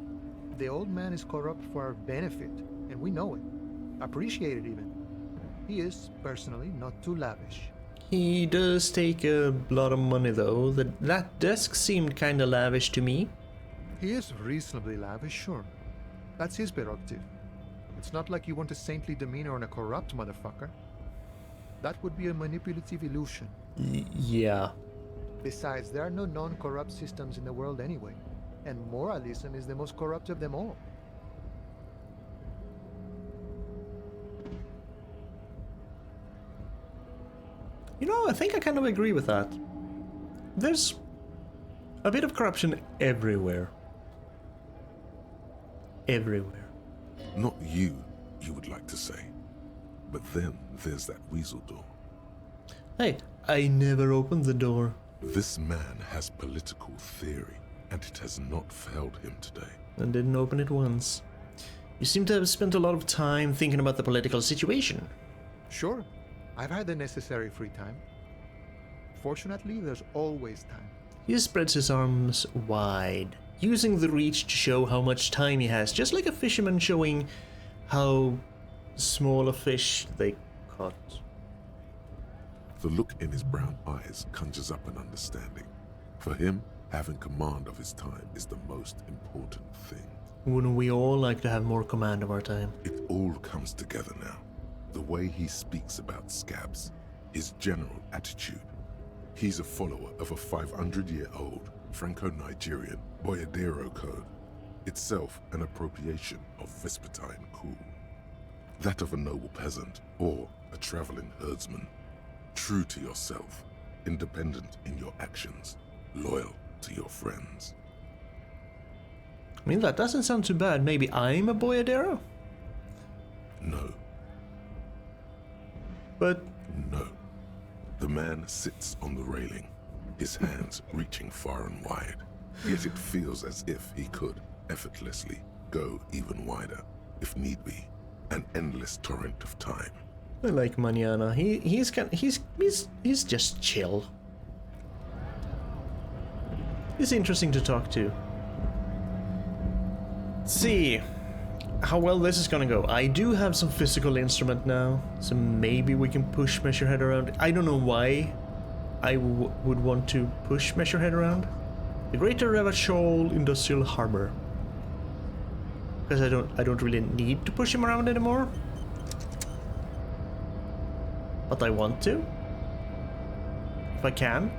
F: the old man is corrupt for our benefit, and we know it. Appreciate it even. He is, personally, not too lavish.
A: He does take a lot of money though. That desk seemed kinda lavish to me.
F: He is reasonably lavish, sure. That's his prerogative. It's not like you want a saintly demeanor on a corrupt motherfucker. That would be a manipulative illusion.
A: Yeah.
F: Besides, there are no non-corrupt systems in the world anyway, and moralism is the most corrupt of them all.
A: You know, I think I kind of agree with that. There's a bit of corruption everywhere. Everywhere.
C: Not you would like to say. But then there's that weasel door.
A: Hey, I never opened the door.
C: This man has political theory, and it has not failed him today.
A: And didn't open it once. You seem to have spent a lot of time thinking about the political situation.
F: Sure, I've had the necessary free time. Fortunately, there's always time.
A: He spreads his arms wide, using the reach to show how much time he has, just like a fisherman showing how small a fish they caught.
C: The look in his brown eyes conjures up an understanding. For him, having command of his time is the most important thing.
A: Wouldn't we all like to have more command of our time?
C: It all comes together now. The way he speaks about scabs, his general attitude. He's a follower of a 500-year-old Franco-Nigerian Boyadero code, itself an appropriation of Vespertine cool. That of a noble peasant or a traveling herdsman. True to yourself, independent in your actions, loyal to your friends.
A: I mean, that doesn't sound too bad. Maybe I'm a Boyadero?
C: No.
A: But
C: No. The man sits on the railing, his hands reaching far and wide, yet it feels as if he could effortlessly go even wider, if need be, an endless torrent of time.
A: I like Manana. He's just chill. He's interesting to talk to. Let's see how well this is gonna go. I do have some physical instrument now, so maybe we can push Measurehead around. I don't know why I would want to push Measurehead around. The Greater Revachol Industrial Harbor. Because I don't really need to push him around anymore. But I want to. If I can.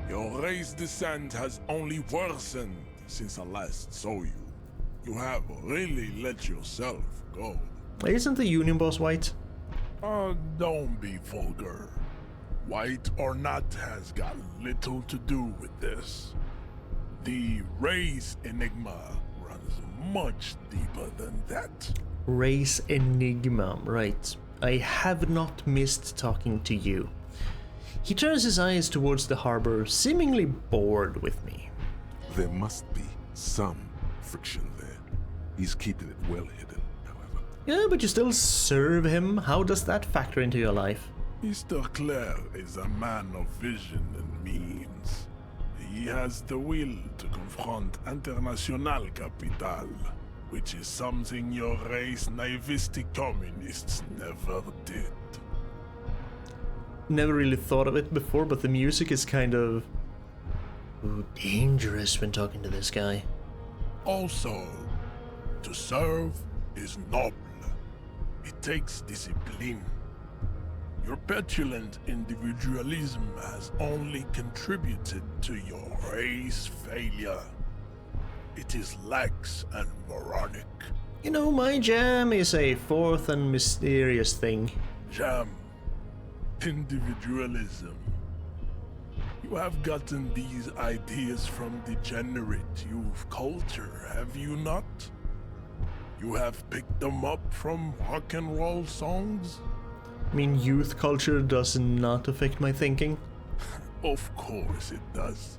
G: Your race descent has only worsened since I last saw you. You have really let yourself go.
A: Isn't the Union boss white?
G: Don't be vulgar. White or not has got little to do with this. The race enigma runs much deeper than that.
A: Race Enigma, right. I have not missed talking to you. He turns his eyes towards the harbor, seemingly bored with me.
C: There must be some friction there. He's keeping it well hidden, however.
A: Yeah, but you still serve him. How does that factor into your life?
G: Mr. Claire is a man of vision and means. He has the will to confront International Capital, which is something your race naivistic communists never did.
A: never really thought of it before, but the music is kind of dangerous when talking to this guy.
G: Also, to serve is noble. It takes discipline. Your petulant individualism has only contributed to your race failure. It is lax and moronic.
A: You know, my jam is a fourth and mysterious thing.
G: Jam. Individualism. You have gotten these ideas from degenerate youth culture, have you not? You have picked them up from rock and roll songs?
A: I mean, youth culture does not affect my thinking.
G: Of course it does.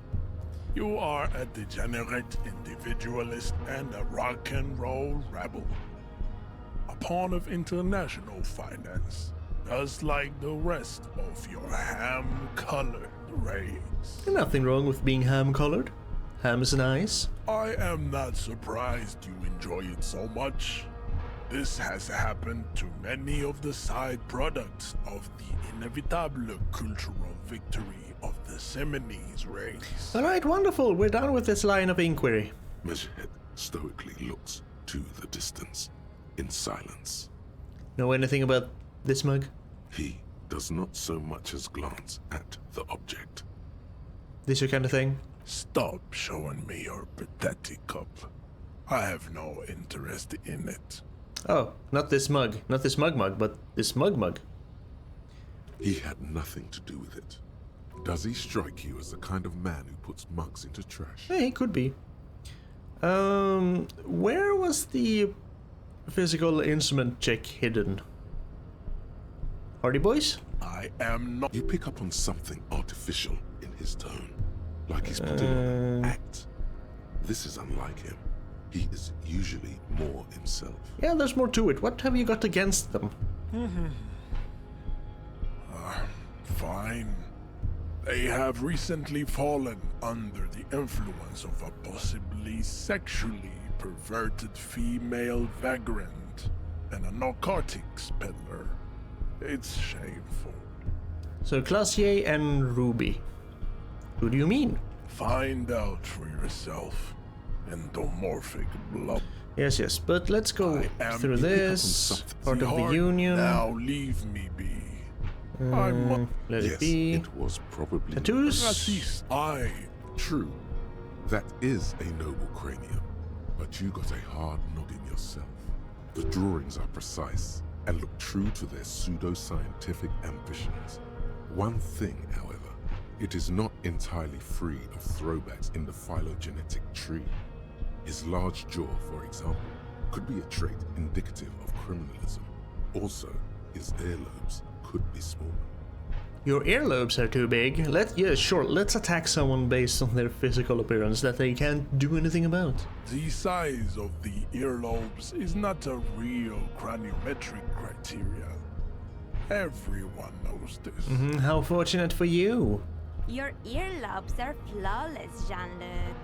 G: You are a degenerate individualist and a rock and roll rebel. A pawn of international finance, just like the rest of your ham-colored race.
A: Nothing wrong with being ham-colored. Ham is nice.
G: I am not surprised you enjoy it so much. This has happened to many of the side products of the inevitable cultural victory of the Seminoles race.
A: Alright, wonderful. We're done with this line of inquiry.
C: Measurehead stoically looks to the distance, in silence.
A: Know anything about this mug?
C: He does not so much as glance at the object.
A: This your kind of thing?
G: Stop showing me your pathetic cup. I have no interest in it.
A: Oh, not this mug. Not this mug, but this mug.
C: He had nothing to do with it. Does he strike you as the kind of man who puts mugs into trash?
A: Yeah, he could be. Where was the physical instrument check hidden? Hardy boys?
G: I am not.
C: You pick up on something artificial in his tone, like he's putting on an act. This is unlike him. He is usually more himself.
A: Yeah, there's more to it. What have you got against them?
G: Fine. They have recently fallen under the influence of a possibly sexually perverted female vagrant and a narcotics peddler. It's shameful.
A: So Classier and Ruby. Who do you mean?
G: Find out for yourself. Endomorphic blood.
A: Yes, but let's go through this. Part of the Union.
G: Now leave me be. I'm
A: Let
C: Yes,
A: it be.
C: it was probably
A: Tattoos?
G: racist.
C: true. That is a noble cranium, but you got a hard noggin yourself. The drawings are precise and look true to their pseudo-scientific ambitions. One thing, however, it is not entirely free of throwbacks in the phylogenetic tree. His large jaw, for example, could be a trait indicative of criminalism. Also, his earlobes could be smaller.
A: Your earlobes are too big. Let's attack someone based on their physical appearance that they can't do anything about.
G: The size of the earlobes is not a real craniometric criteria. Everyone knows this.
A: How fortunate for you.
H: Your earlobes are flawless, Jean-Luc.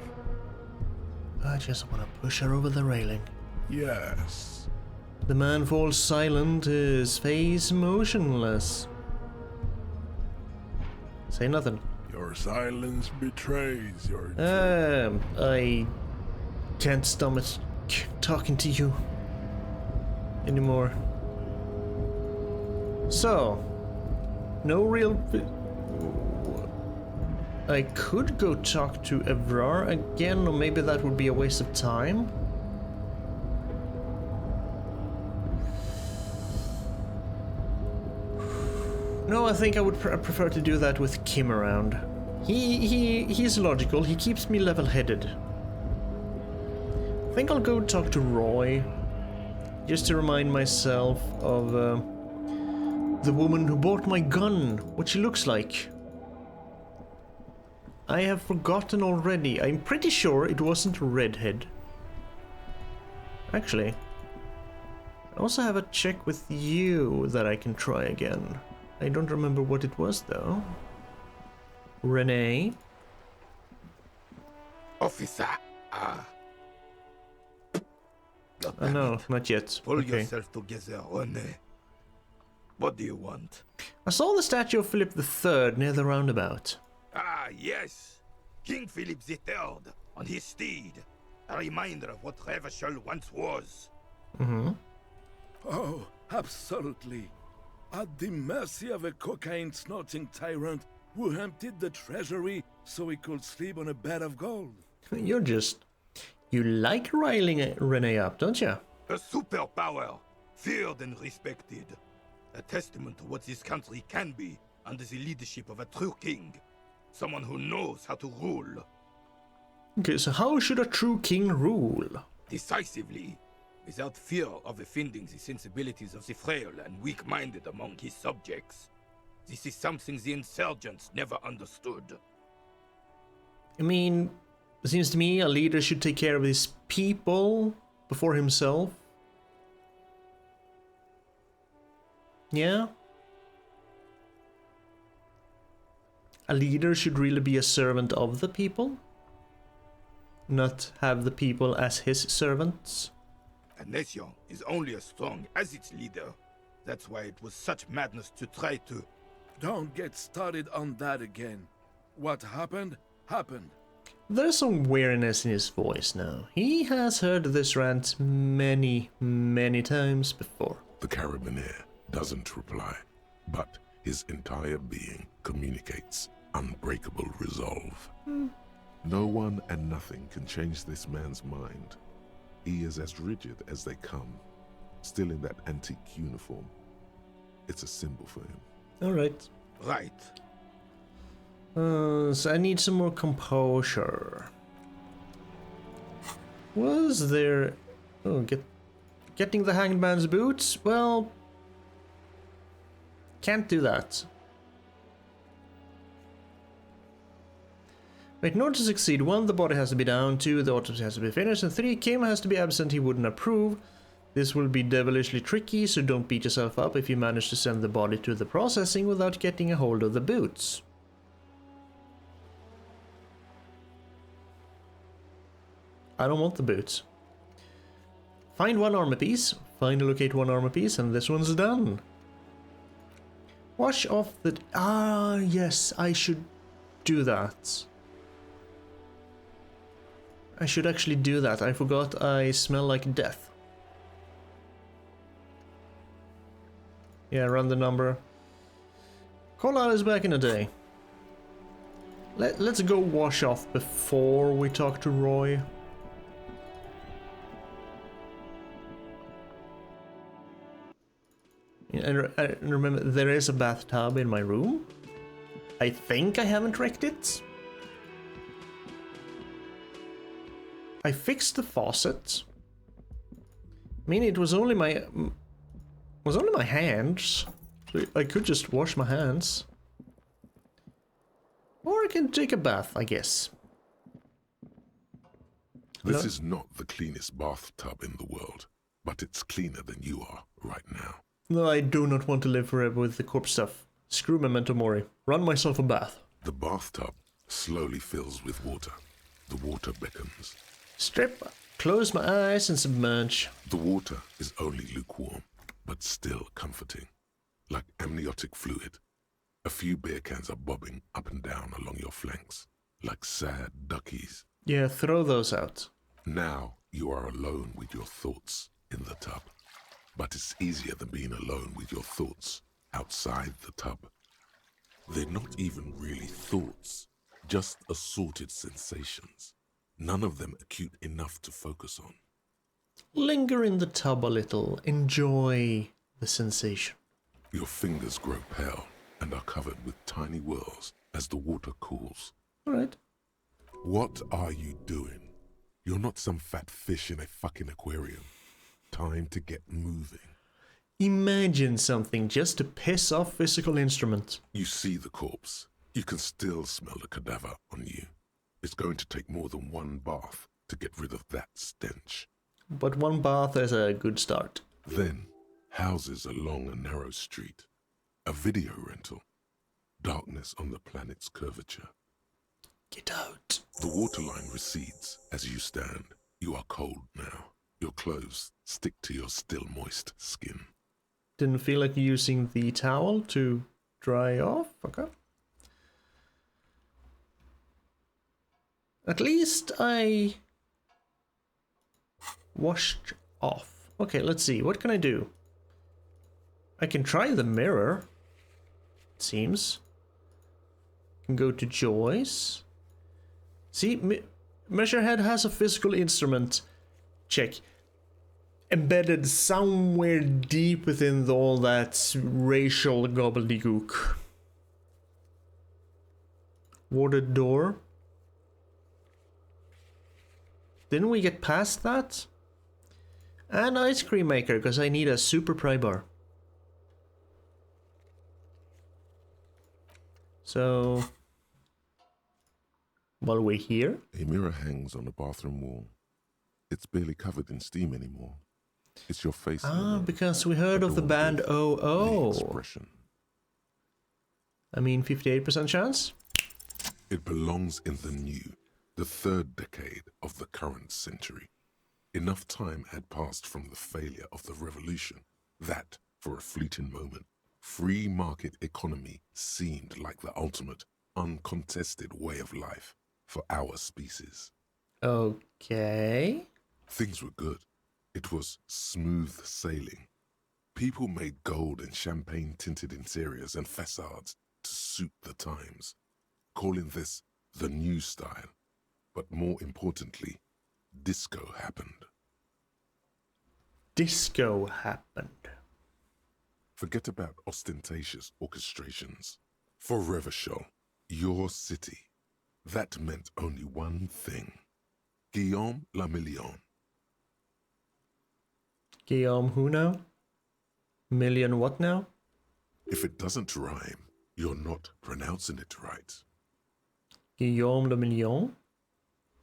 A: I just want to push her over the railing.
G: Yes.
A: The man falls silent, his face motionless. Say nothing.
G: Your silence betrays your
A: I can't stomach talking to you anymore. So, no real. I could go talk to Evrar again, or maybe that would be a waste of time. No, I think I would prefer to do that with Kim around. He's logical. He keeps me level-headed. I think I'll go talk to Roy, just to remind myself of the woman who bought my gun, what she looks like. I have forgotten already. I'm pretty sure it wasn't a redhead. Actually, I also have a check with you that I can try again. I don't remember what it was though. Renee?
I: Officer,
A: No, not yet.
I: pull
A: Okay.
I: yourself together, René. What do you want?
A: I saw the statue of Philip III near the roundabout.
I: Ah, yes. King Philip III on his steed. A reminder of what Revachol once was.
A: Mm-hmm.
J: Oh, absolutely. At the mercy of a cocaine-snorting tyrant who emptied the treasury so he could sleep on a bed of gold.
A: You like riling Renee up, don't you?
I: A superpower, feared and respected. A testament to what this country can be under the leadership of a true king. Someone who knows how to rule.
A: Okay, so how should a true king rule?
I: Decisively, without fear of offending the sensibilities of the frail and weak-minded among his subjects. This is something the insurgents never understood.
A: I mean, it seems to me a leader should take care of his people before himself. Yeah? A leader should really be a servant of the people, not have the people as his servants.
I: A nation is only as strong as its leader. That's why it was such madness to try to...
J: Don't get started on that again. What happened, happened.
A: There's some weariness in his voice now. He has heard this rant many, many times before.
C: The Carabiner doesn't reply, but his entire being communicates unbreakable resolve. No one and nothing can change this man's mind. He is as rigid as they come, still in that antique uniform. It's a symbol for him.
A: Alright.
I: Right.
A: So I need some more composure. Was there... Oh, getting the Hanged Man's boots? Well... Can't do that. Wait, in order to succeed, 1, the body has to be down, 2, the autopsy has to be finished, and 3, Kim has to be absent, he wouldn't approve. This will be devilishly tricky, so don't beat yourself up if you manage to send the body to the processing without getting a hold of the boots. I don't want the boots. Find 1 armor piece, finally locate 1 armor piece, and this one's done. Wash off the... Ah, yes, I should do that. I should actually do that. I forgot I smell like death. Yeah, run the number. Carlisle is back in a day. Let's go wash off before we talk to Roy. And remember, there is a bathtub in my room. I think I haven't wrecked it. I fixed the faucet. I mean, it was only my hands. So I could just wash my hands. Or I can take a bath, I guess.
C: This is not the cleanest bathtub in the world, but it's cleaner than you are right now.
A: No, I do not want to live forever with the corpse stuff. Screw Memento Mori. Run myself a bath.
C: The bathtub slowly fills with water. The water beckons.
A: Strip, close my eyes and submerge.
C: The water is only lukewarm, but still comforting. Like amniotic fluid. A few beer cans are bobbing up and down along your flanks, like sad duckies.
A: Yeah, throw those out.
C: Now you are alone with your thoughts in the tub. But it's easier than being alone with your thoughts outside the tub. They're not even really thoughts, just assorted sensations. None of them acute enough to focus on.
A: Linger in the tub a little. Enjoy the sensation.
C: Your fingers grow pale and are covered with tiny whirls as the water cools.
A: Alright.
C: What are you doing? You're not some fat fish in a fucking aquarium. Time to get moving.
A: Imagine something just to piss off physical instrument.
C: You see the corpse. You can still smell the cadaver on you. It's going to take more than 1 bath to get rid of that stench.
A: But 1 bath is a good start.
C: Then, houses along a narrow street. A video rental. Darkness on the planet's curvature.
A: Get out.
C: The waterline recedes as you stand. You are cold now. Your clothes stick to your still moist skin.
A: Didn't feel like using the towel to dry off. Okay. At least I washed off. Okay, let's see. What can I do? I can try the mirror. It seems. Can go to Joyce. See, Measurehead has a physical instrument. Check. Embedded somewhere deep within all that racial gobbledygook. Warded door. Didn't we get past that? And ice cream maker, because I need a super pry bar. So, while we're here...
C: A mirror hangs on the bathroom wall. It's barely covered in steam anymore. It's your face.
A: Ah, because we heard of the band OO.
C: The expression.
A: I mean, 58% chance?
C: It belongs in the new, the third decade of the current century. Enough time had passed from the failure of the revolution that, for a fleeting moment, free market economy seemed like the ultimate, uncontested way of life for our species.
A: Okay.
C: Things were good. It was smooth sailing. People made gold and champagne-tinted interiors and facades to suit the times, calling this the new style. But more importantly, disco happened.
A: Disco happened.
C: Forget about ostentatious orchestrations. For Revachol, your city, that meant only one thing. Guillaume le Million.
A: Guillaume who now? Million what now?
C: If it doesn't rhyme, you're not pronouncing it right.
A: Guillaume le Million?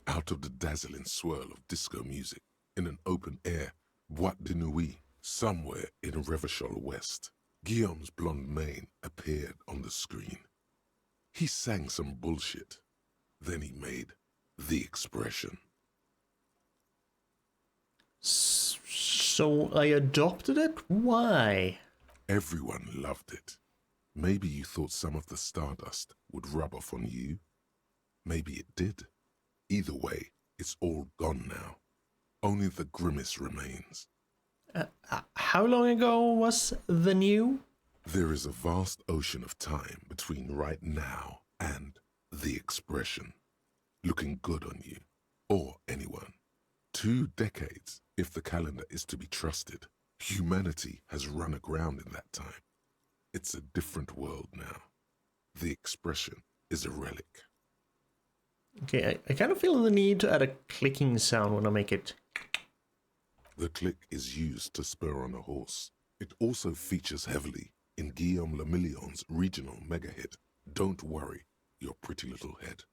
C: Out of the dazzling swirl of disco music, in an open-air boîte de nuit, somewhere in Revachol West, Guillaume's blonde mane appeared on the screen. He sang some bullshit. Then he made the expression.
A: So I adopted it? Why?
C: Everyone loved it. Maybe you thought some of the stardust would rub off on you. Maybe it did. Either way, it's all gone now. Only the grimace remains.
A: How long ago was the new?
C: There is a vast ocean of time between right now and the expression. Looking good on you, or anyone. 2 decades, if the calendar is to be trusted. Humanity has run aground in that time. It's a different world now. The expression is a relic.
A: Okay, I kind of feel the need to add a clicking sound when I make it.
C: The click is used to spur on a horse. It also features heavily in Guillaume le Million's regional mega hit, Don't Worry, Your Pretty Little Head.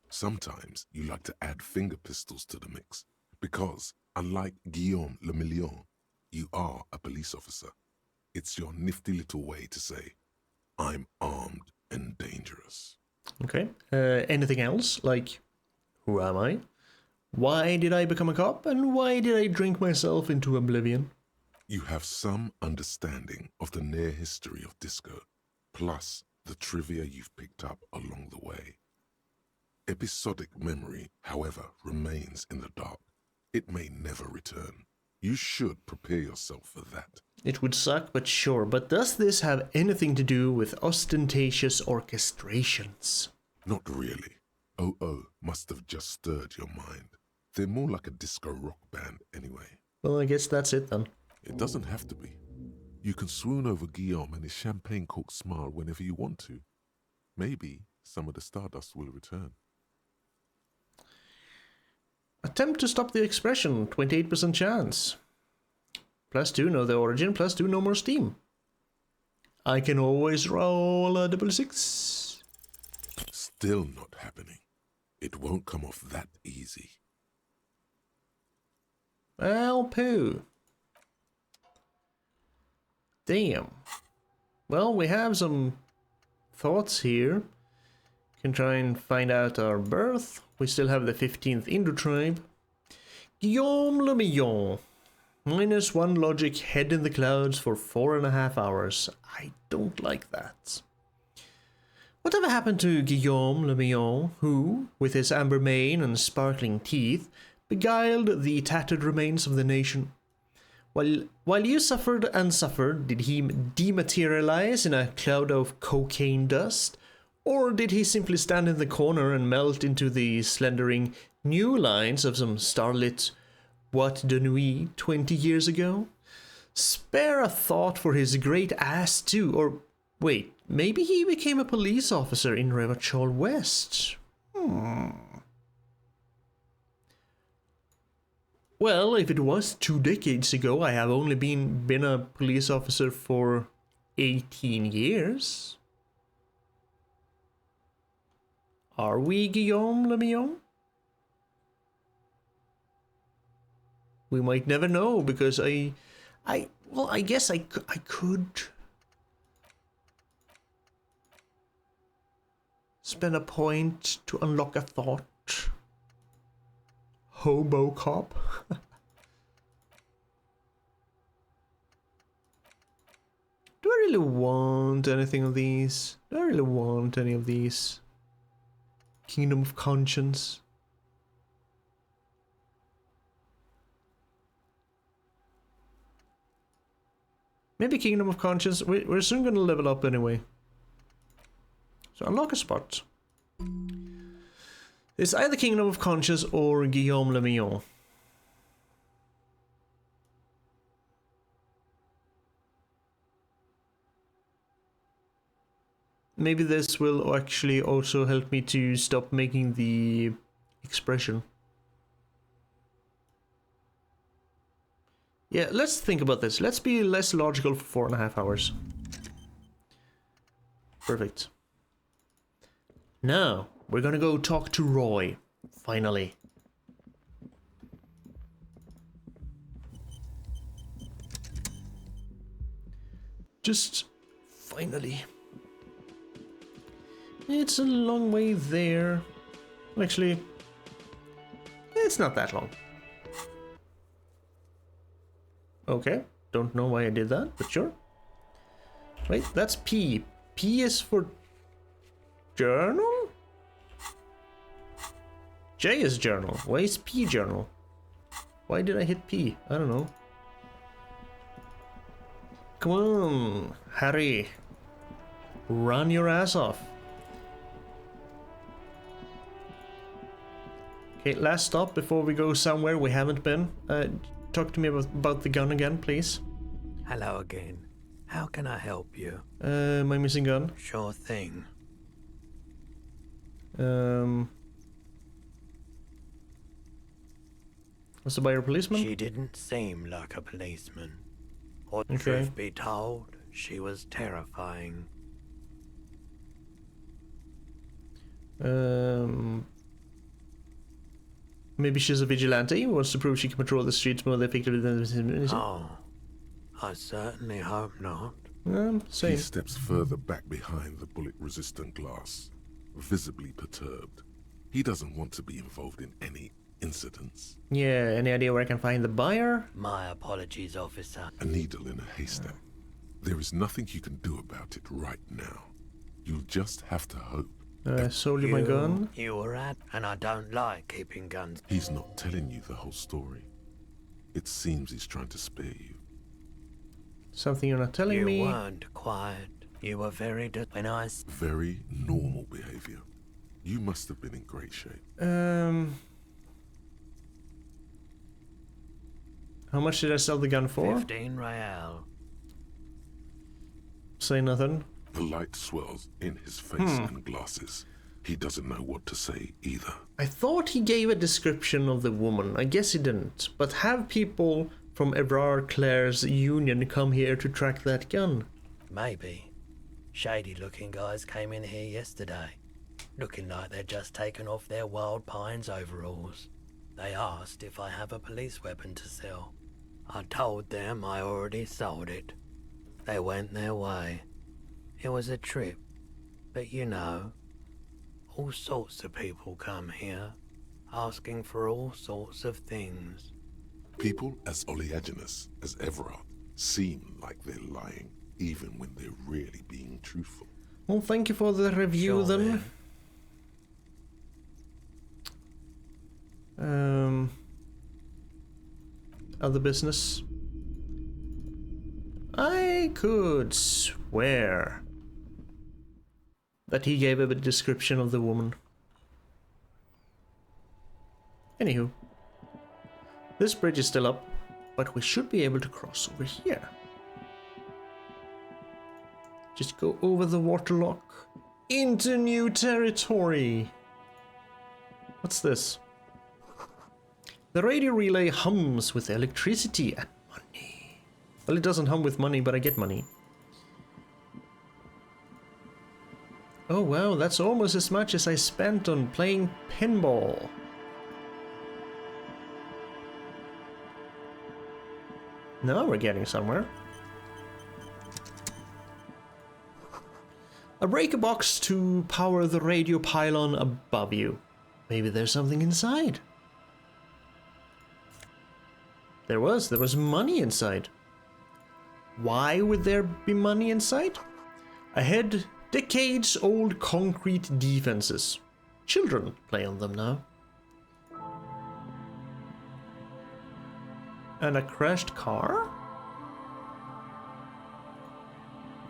C: Sometimes you like to add finger pistols to the mix, because, unlike Guillaume le Million, you are a police officer. It's your nifty little way to say, I'm armed and dangerous.
A: Okay, anything else? Like, who am I? Why did I become a cop? And why did I drink myself into oblivion?
C: You have some understanding of the near history of disco, plus the trivia you've picked up along the way. Episodic memory, however, remains in the dark. It may never return. You should prepare yourself for that.
A: It would suck, but sure. But does this have anything to do with ostentatious orchestrations?
C: Not really. OO must have just stirred your mind. They're more like a disco rock band anyway.
A: Well, I guess that's it then.
C: It doesn't have to be. You can swoon over Guillaume and his champagne-corked smile whenever you want to. Maybe some of the stardust will return.
A: Attempt to stop the expression, 28% chance. +2, know the origin, +2, no more steam. I can always roll a 666.
C: Still not happening. It won't come off that easy.
A: Well, poo. Damn. Well, we have some thoughts here. Can try and find out our birth. We still have the 15th Indo tribe. Guillaume le Million. -1 logic, head in the clouds for 4.5 hours. I don't like that. Whatever happened to Guillaume Le Mignon, who, with his amber mane and sparkling teeth, beguiled the tattered remains of the nation? While you suffered and suffered, did he dematerialize in a cloud of cocaine dust? Or did he simply stand in the corner and melt into the slendering new lines of some starlit Boîte de Nuit 20 years ago? Spare a thought for his great ass too, or wait, maybe he became a police officer in Revachol West? Well, if it was 2 decades ago, I have only been a police officer for 18 years. Are we Guillaume Le Mignon? We might never know, because I guess I could spend a point to unlock a thought. Hobo cop. Do I really want anything of these? Do I really want any of these? Kingdom of Conscience. Maybe Kingdom of Conscience. We're soon going to level up anyway. So unlock a spot. It's either Kingdom of Conscience or Guillaume Le Mignon. Maybe this will actually also help me to stop making the expression. Yeah, let's think about this. Let's be less logical for 4.5 hours. Perfect. Now, we're gonna go talk to Roy. Finally. Just finally. It's a long way there. Actually, it's not that long. Okay, don't know why I did that, but sure. Wait, that's P. P is for journal? J is journal. Why is P journal? Why did I hit P? I don't know. Come on, Harry. Run your ass off. Okay, last stop before we go somewhere we haven't been. Talk to me about the gun again, please.
K: Hello again. How can I help you?
A: My missing gun.
K: Sure thing.
A: Was to buy a policeman?
K: She didn't seem like a policeman. Or truth be told, she was terrifying.
A: Maybe she's a vigilante who wants to prove she can patrol the streets more effectively than...
K: Oh, I certainly hope not.
A: Same.
C: He steps further back behind the bullet-resistant glass, visibly perturbed. He doesn't want to be involved in any incidents.
A: Yeah, any idea where I can find the buyer?
K: My apologies, officer.
C: A needle in a haystack. There is nothing you can do about it right now. You'll just have to hope.
A: Sold you my gun.
K: You were at, and I don't like keeping guns.
C: He's not telling you the whole story. It seems he's trying to spare you.
A: Something you're not telling me.
K: You weren't quiet. You were very nice.
C: Very normal behavior. You must have been in great shape.
A: How much did I sell the gun for?
K: 15 real.
A: Say nothing.
C: The light swirls in his face and glasses. He doesn't know what to say either.
A: I thought he gave a description of the woman. I guess he didn't. But have people from Evrard Claire's union come here to track that gun?
K: Maybe. Shady-looking guys came in here yesterday, looking like they'd just taken off their Wild Pines overalls. They asked if I have a police weapon to sell. I told them I already sold it. They went their way. It was a trip, but you know, all sorts of people come here, asking for all sorts of things.
C: People as oleaginous as Everard seem like they're lying, even when they're really being truthful.
A: Well, thank you for the review,
K: Sure,
A: then.
K: man.
A: Other business. I could swear that he gave a description of the woman. Anywho, this bridge is still up, but we should be able to cross over here. Just go over the waterlock into new territory. What's this? The radio relay hums with electricity and money. Well, it doesn't hum with money, but I get money. Oh wow, that's almost as much as I spent on playing pinball. Now we're getting somewhere. A breaker box to power the radio pylon above you. Maybe there's something inside. There was money inside. Why would there be money inside? Ahead, decades-old concrete defenses. Children play on them now. And a crashed car?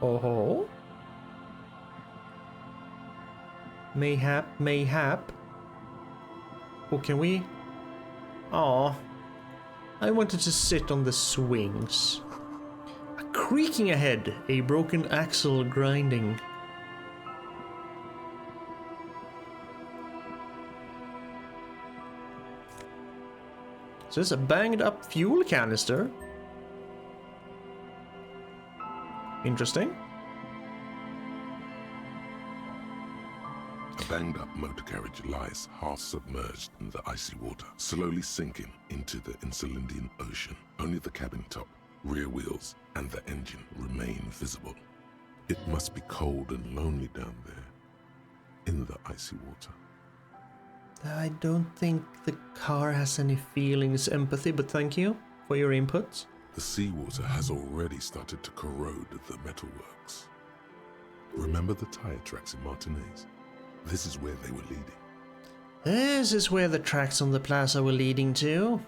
A: Oh-ho. Mayhap. Oh, can we? Aw. I wanted to sit on the swings. A creaking ahead, a broken axle grinding. Is this a banged up fuel canister? Interesting.
C: A banged up motor carriage lies half submerged in the icy water, slowly sinking into the Encyclopedic Ocean. Only the cabin top, rear wheels, and the engine remain visible. It must be cold and lonely down there, in the icy water.
A: I don't think the car has any feelings, empathy, but thank you for your input.
C: The seawater has already started to corrode the metalworks. Remember the tire tracks in Martinez? This is where they were leading.
A: This is where the tracks on the plaza were leading to.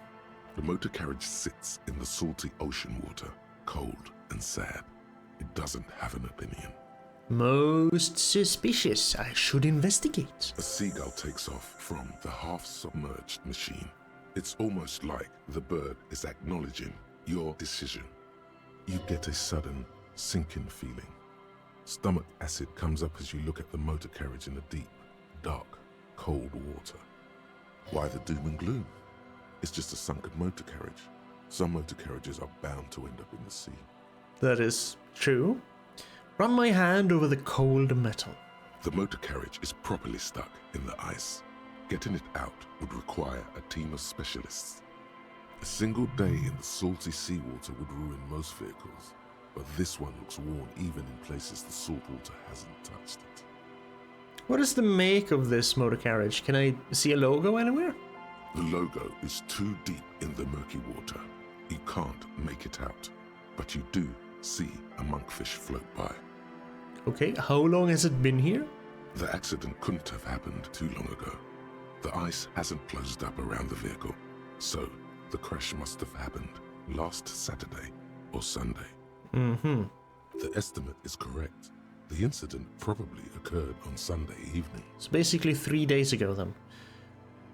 C: The motor carriage sits in the salty ocean water, cold and sad. It doesn't have an opinion.
A: Most suspicious. I should investigate.
C: A seagull takes off from the half-submerged machine. It's almost like the bird is acknowledging your decision. You get a sudden sinking feeling. Stomach acid comes up as you look at the motor carriage in the deep, dark, cold water. Why the doom and gloom? It's just a sunken motor carriage. Some motor carriages are bound to end up in the sea.
A: That is true. Run my hand over the cold metal.
C: The motor carriage is properly stuck in the ice. Getting it out would require a team of specialists. A single day in the salty seawater would ruin most vehicles, but this one looks worn even in places the salt water hasn't touched it.
A: What is the make of this motor carriage? Can I see a logo anywhere?
C: The logo is too deep in the murky water. You can't make it out, but you do see a monkfish float by.
A: Okay, how long has it been here?
C: The accident couldn't have happened too long ago. The ice hasn't closed up around the vehicle, so the crash must have happened last Saturday or Sunday.
A: Mm-hmm.
C: The estimate is correct. The incident probably occurred on Sunday evening.
A: It's basically 3 days ago then.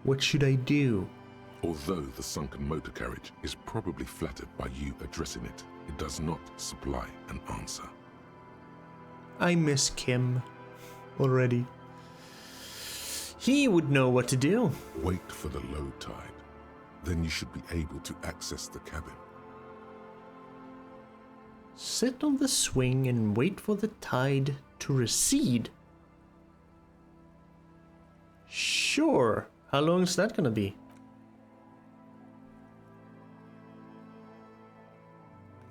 A: What should I do?
C: Although the sunken motor carriage is probably flattered by you addressing it, it does not supply an answer.
A: I miss Kim already. He would know what to do.
C: Wait for the low tide. Then you should be able to access the cabin.
A: Sit on the swing and wait for the tide to recede. Sure. How long is that gonna be?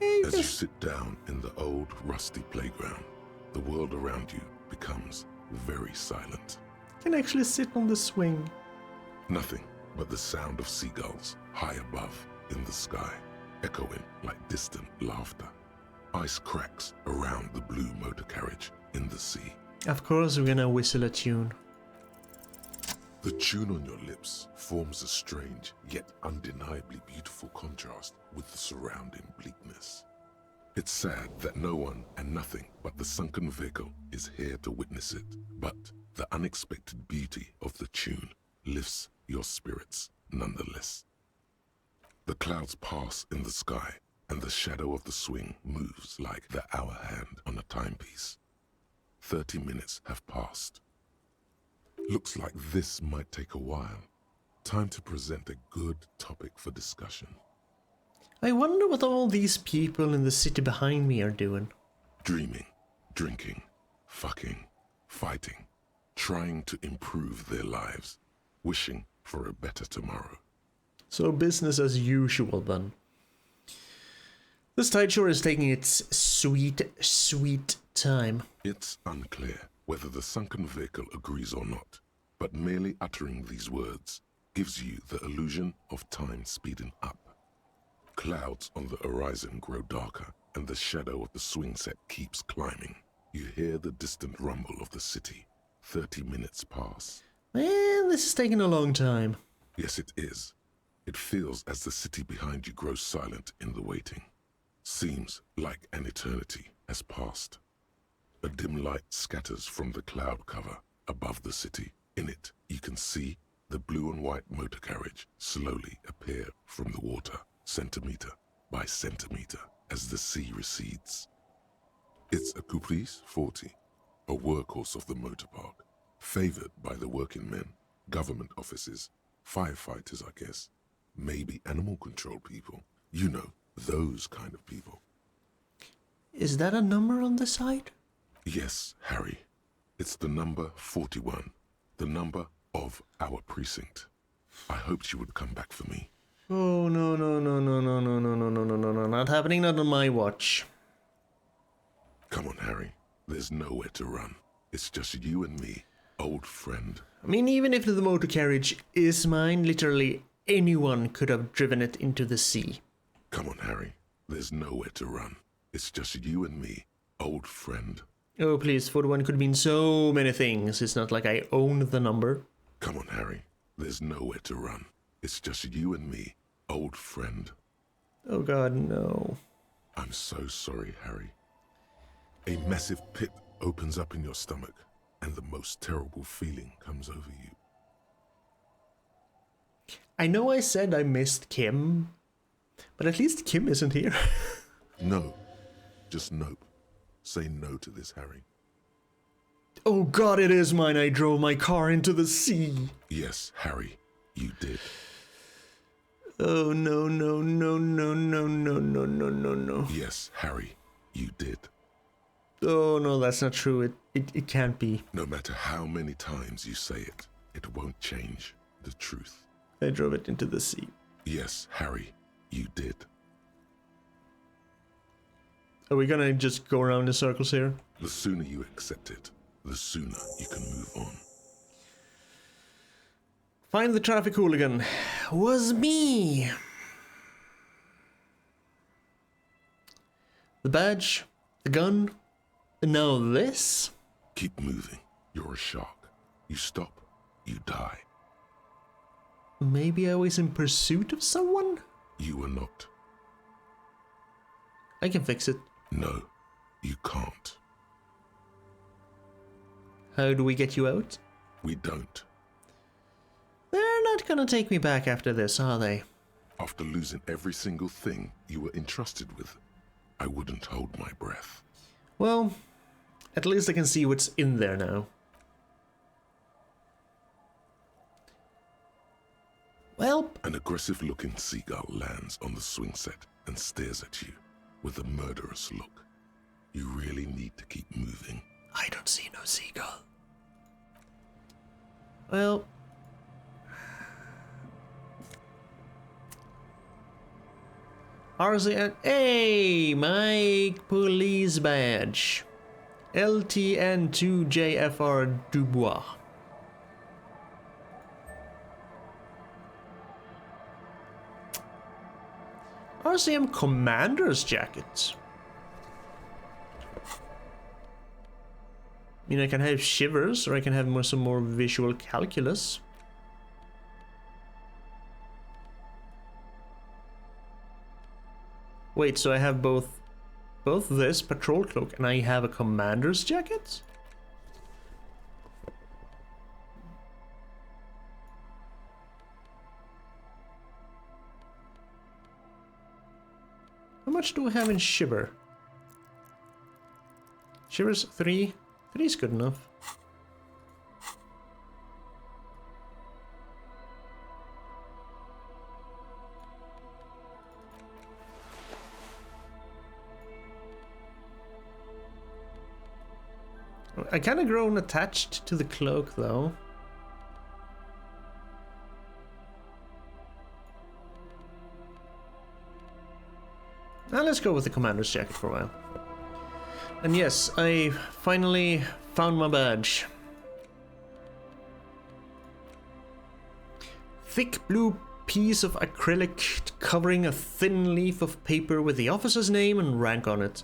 C: As you sit down in the old rusty playground, the world around you becomes very silent.
A: Can actually sit on the swing.
C: Nothing but the sound of seagulls high above in the sky, echoing like distant laughter. Ice cracks around the blue motor carriage in the sea.
A: Of course we're gonna whistle a tune.
C: The tune on your lips forms a strange yet undeniably beautiful contrast with the surrounding bleakness. It's sad that no one and nothing but the sunken vehicle is here to witness it, but the unexpected beauty of the tune lifts your spirits nonetheless. The clouds pass in the sky, and the shadow of the swing moves like the hour hand on a timepiece. 30 minutes have passed. Looks like this might take a while. Time to present a good topic for discussion.
A: I wonder what all these people in the city behind me are doing.
C: Dreaming, drinking, fucking, fighting, trying to improve their lives, wishing for a better tomorrow.
A: So business as usual then. This tideshore is taking its sweet, sweet time.
C: It's unclear whether the sunken vehicle agrees or not, but merely uttering these words gives you the illusion of time speeding up. Clouds on the horizon grow darker, and the shadow of the swing set keeps climbing. You hear the distant rumble of the city. 30 minutes pass.
A: Man, this is taking a long time.
C: Yes, it is. It feels as the city behind you grows silent in the waiting. Seems like an eternity has passed. A dim light scatters from the cloud cover above the city. In it, you can see the blue and white motor carriage slowly appear from the water, centimeter by centimeter, as the sea recedes. It's a Caprice 40, a workhorse of the motor park, favored by the working men, government offices, firefighters, I guess, maybe animal control people. You know, those kind of people.
A: Is that a number on the side?
C: Yes, Harry. It's the number 41, the number of our precinct. I hoped you would come back for me.
A: Oh, no, not happening, not on my watch.
C: Come on, Harry. There's nowhere to run. It's just you and me, old friend.
A: I mean, even if the motor carriage is mine, literally anyone could have driven it into the sea.
C: Come on, Harry. There's nowhere to run. It's just you and me, old friend.
A: Oh, please, 41 could mean so many things. It's not like I own the number.
C: Come on, Harry. There's nowhere to run. It's just you and me, old friend.
A: Oh God, no.
C: I'm so sorry, Harry. A massive pit opens up in your stomach, and the most terrible feeling comes over you.
A: I know I said I missed Kim, but at least Kim isn't here.
C: No. Just nope. Say no to this, Harry.
A: Oh God, it is mine. I drove my car into the sea.
C: Yes, Harry, you did.
A: Oh no.
C: Yes, Harry, you did.
A: Oh no, that's not true. It can't be.
C: No matter how many times you say it, it won't change the truth.
A: I drove it into the sea.
C: Yes, Harry, you did.
A: Are we gonna just go around in circles here?
C: The sooner you accept it, the sooner you can move on.
A: Find the traffic hooligan. Was me. The badge, the gun, and now this?
C: Keep moving. You're a shark. You stop, you die.
A: Maybe I was in pursuit of someone?
C: You were not.
A: I can fix it.
C: No, you can't.
A: How do we get you out?
C: We don't.
A: They're not gonna take me back after this, are they?
C: After losing every single thing you were entrusted with, I wouldn't hold my breath.
A: Well, at least I can see what's in there now. Well,
C: an aggressive-looking seagull lands on the swing set and stares at you with a murderous look. You really need to keep moving.
A: I don't see no seagull. Well, RCN. Hey, my police badge. LTN2JFR Dubois. RCM Commander's Jacket. I mean, I can have shivers, or I can have some more visual calculus. Wait, so I have both this patrol cloak and I have a commander's jacket? How much do I have in shiver? Shiver's 3. 3 is good enough. I kind of grown attached to the cloak, though. Now let's go with the commander's jacket for a while. And yes, I finally found my badge. Thick blue piece of acrylic covering a thin leaf of paper with the officer's name and rank on it.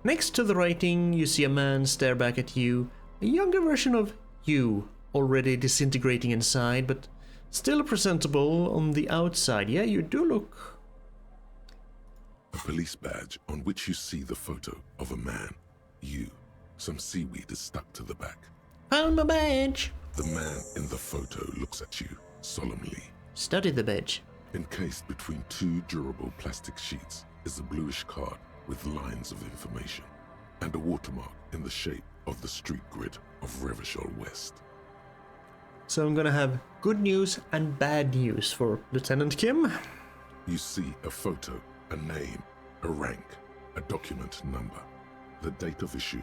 A: Next to the writing, you see a man stare back at you, a younger version of you, already disintegrating inside, but still presentable on the outside. Yeah, you do look...
C: A police badge on which you see the photo of a man. You. Some seaweed is stuck to the back.
A: Found my badge!
C: The man in the photo looks at you, solemnly.
A: Study the badge.
C: Encased between 2 durable plastic sheets is a bluish card with lines of information, and a watermark in the shape of the street grid of Revachol West.
A: So I'm gonna have good news and bad news for Lieutenant Kim.
C: You see a photo, a name, a rank, a document number, the date of issue,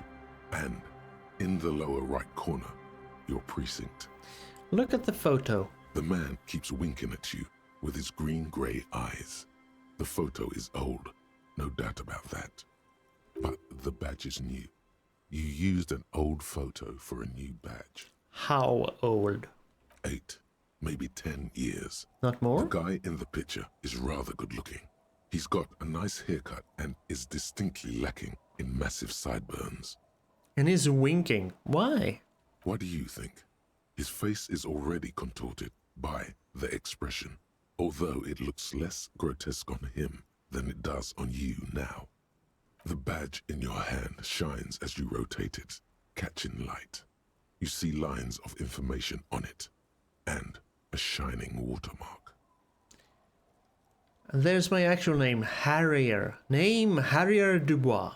C: and, in the lower right corner, your precinct.
A: Look at the photo.
C: The man keeps winking at you with his green-grey eyes. The photo is old. No doubt about that. But the badge is new. You used an old photo for a new badge.
A: How old?
C: 8, maybe 10 years.
A: Not more?
C: The guy in the picture is rather good looking. He's got a nice haircut and is distinctly lacking in massive sideburns.
A: And he's winking. Why?
C: What do you think? His face is already contorted by the expression, although it looks less grotesque on him than it does on you now. The badge in your hand shines as you rotate it, catching light. You see lines of information on it, and a shining watermark.
A: And there's my actual name, Harrier. Name, Harrier Dubois.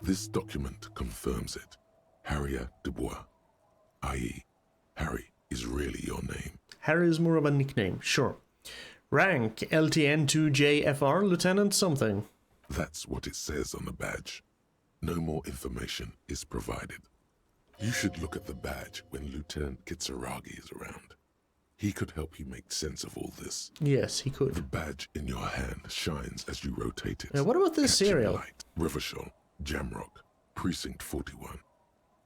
C: This document confirms it. Harrier Dubois, i.e., Harry is really your name.
A: Harry is more of a nickname, sure. Rank, LTN2JFR, Lieutenant something.
C: That's what it says on the badge. No more information is provided. You should look at the badge when Lieutenant Kitsuragi is around. He could help you make sense of all this.
A: Yes, he could.
C: The badge in your hand shines as you rotate it.
A: Now, what about this serial?
C: Light, Revachol, Jamrock, Precinct 41.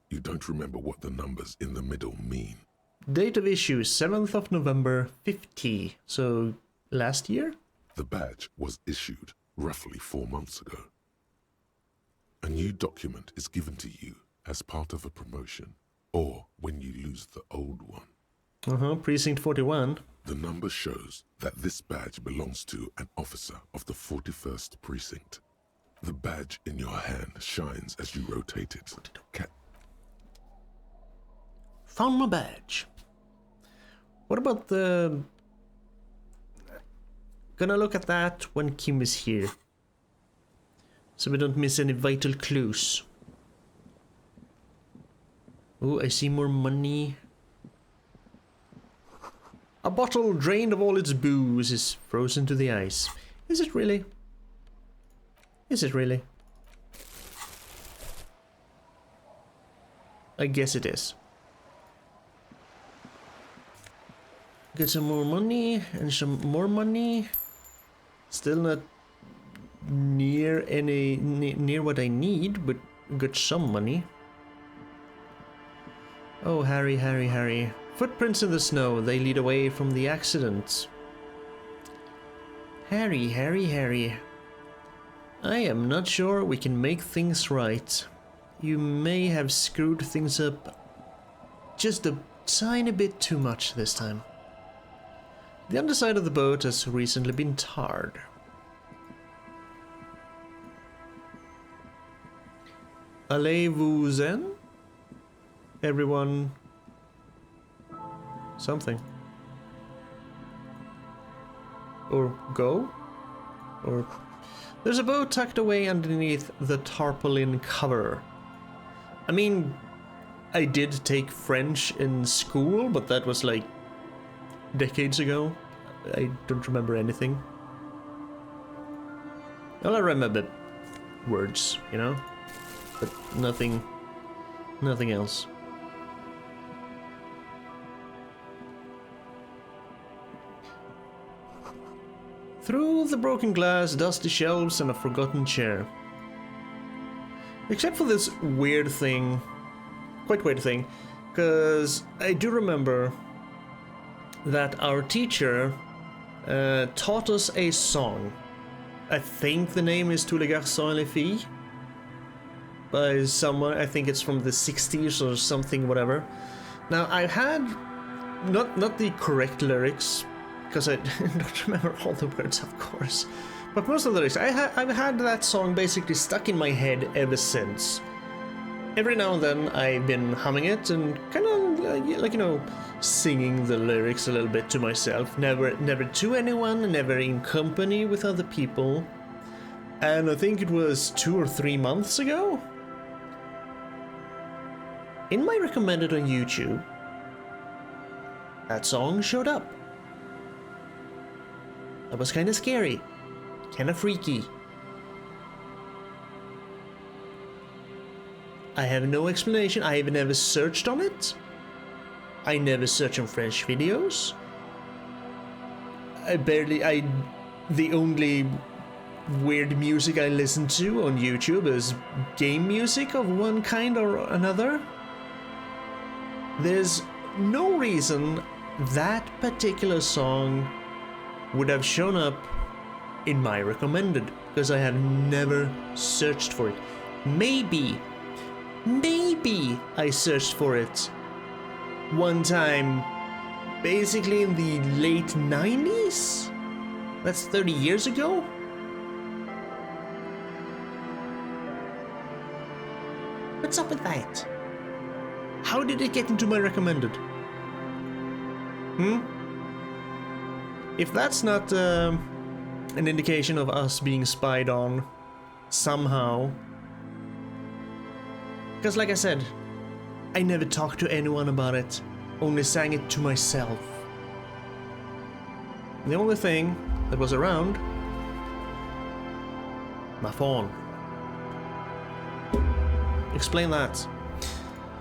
C: You don't remember what the numbers in the middle mean.
A: Date of issue, 7th of November, 50. So, last year?
C: The badge was issued roughly 4 months ago. A new document is given to you as part of a promotion, or when you lose the old one.
A: Precinct 41.
C: The number shows that this badge belongs to an officer of the 41st Precinct. The badge in your hand shines as you rotate it.
A: Found my badge. What about the... Gonna look at that when Kim is here. So we don't miss any vital clues. Oh, I see more money. A bottle drained of all its booze is frozen to the ice. Is it really? Is it really? I guess it is. Get some more money and some more money. Still not near near what I need, but got some money. Oh, Harry, Harry, Harry. Footprints in the snow, they lead away from the accident. Harry, Harry, Harry. I am not sure we can make things right. You may have screwed things up just a tiny bit too much this time. The underside of the boat has recently been tarred. Allez-vous-en? Everyone... something. Or go? Or... There's a boat tucked away underneath the tarpaulin cover. I mean, I did take French in school, but that was like decades ago. I don't remember anything. Well, I remember words, you know? But nothing else. Through the broken glass, dusty shelves, and a forgotten chair. Except for this weird thing, quite weird thing, because I do remember that our teacher taught us a song. I think the name is Tous les garçons et les filles, by someone, I think it's from the 60s or something, whatever. Now, I had, not the correct lyrics, because I don't remember all the words, of course. But most of the lyrics, I've had that song basically stuck in my head ever since. Every now and then I've been humming it and kind of like, you know, singing the lyrics a little bit to myself. Never to anyone, never in company with other people. And I think it was 2 or 3 months ago. In my recommended on YouTube, that song showed up. That was kind of scary, kind of freaky. I have no explanation. I have never searched on it. I never search on French videos. The only weird music I listen to on YouTube is game music of one kind or another. There's no reason that particular song would have shown up in my recommended, because I have never searched for it. Maybe I searched for it one time, basically in the late 90s? That's 30 years ago? What's up with that? How did it get into my recommended? If that's not an indication of us being spied on somehow. Because like I said, I never talked to anyone about it, only sang it to myself. The only thing that was around, my phone. Explain that.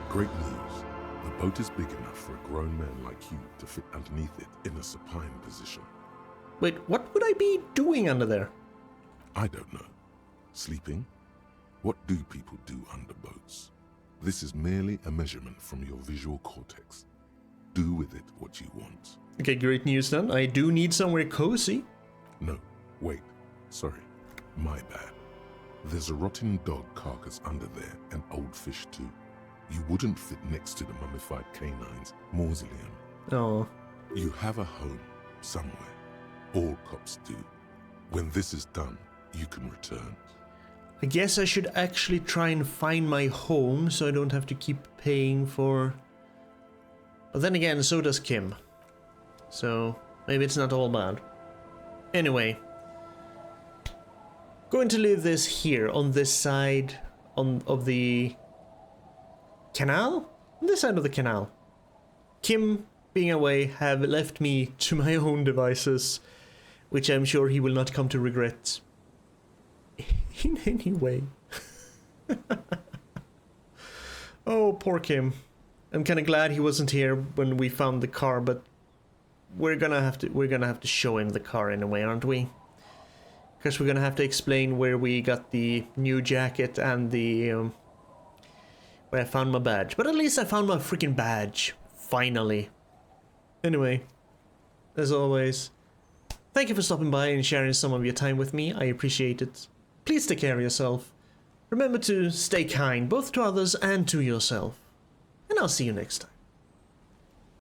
C: Great news. The boat is big enough for a grown man like you to fit underneath it in a supine position.
A: Wait, what would I be doing under there?
C: I don't know. Sleeping? What do people do under boats? This is merely a measurement from your visual cortex. Do with it what you want.
A: Okay, great news then. I do need somewhere cozy.
C: No, wait. Sorry. My bad. There's a rotting dog carcass under there, and old fish too. You wouldn't fit next to the mummified canine's mausoleum.
A: Oh.
C: You have a home somewhere. All cops do. When this is done, you can return.
A: I guess I should actually try and find my home so I don't have to keep paying for... But then again, so does Kim. So, maybe it's not all bad. Anyway. Going to leave this here, on this side of the... canal? On this side of the canal. Kim, being away, have left me to my own devices, which I'm sure he will not come to regret. In any way. Oh, poor Kim. I'm kind of glad he wasn't here when we found the car, but we're gonna have to show him the car in a way, aren't we? Because we're gonna have to explain where we got the new jacket and the where I found my badge. But at least I found my freaking badge finally. Anyway, as always, Thank you for stopping by and sharing some of your time with me. I appreciate it. Please take care of yourself. Remember to stay kind, both to others and to yourself. And I'll see you next time.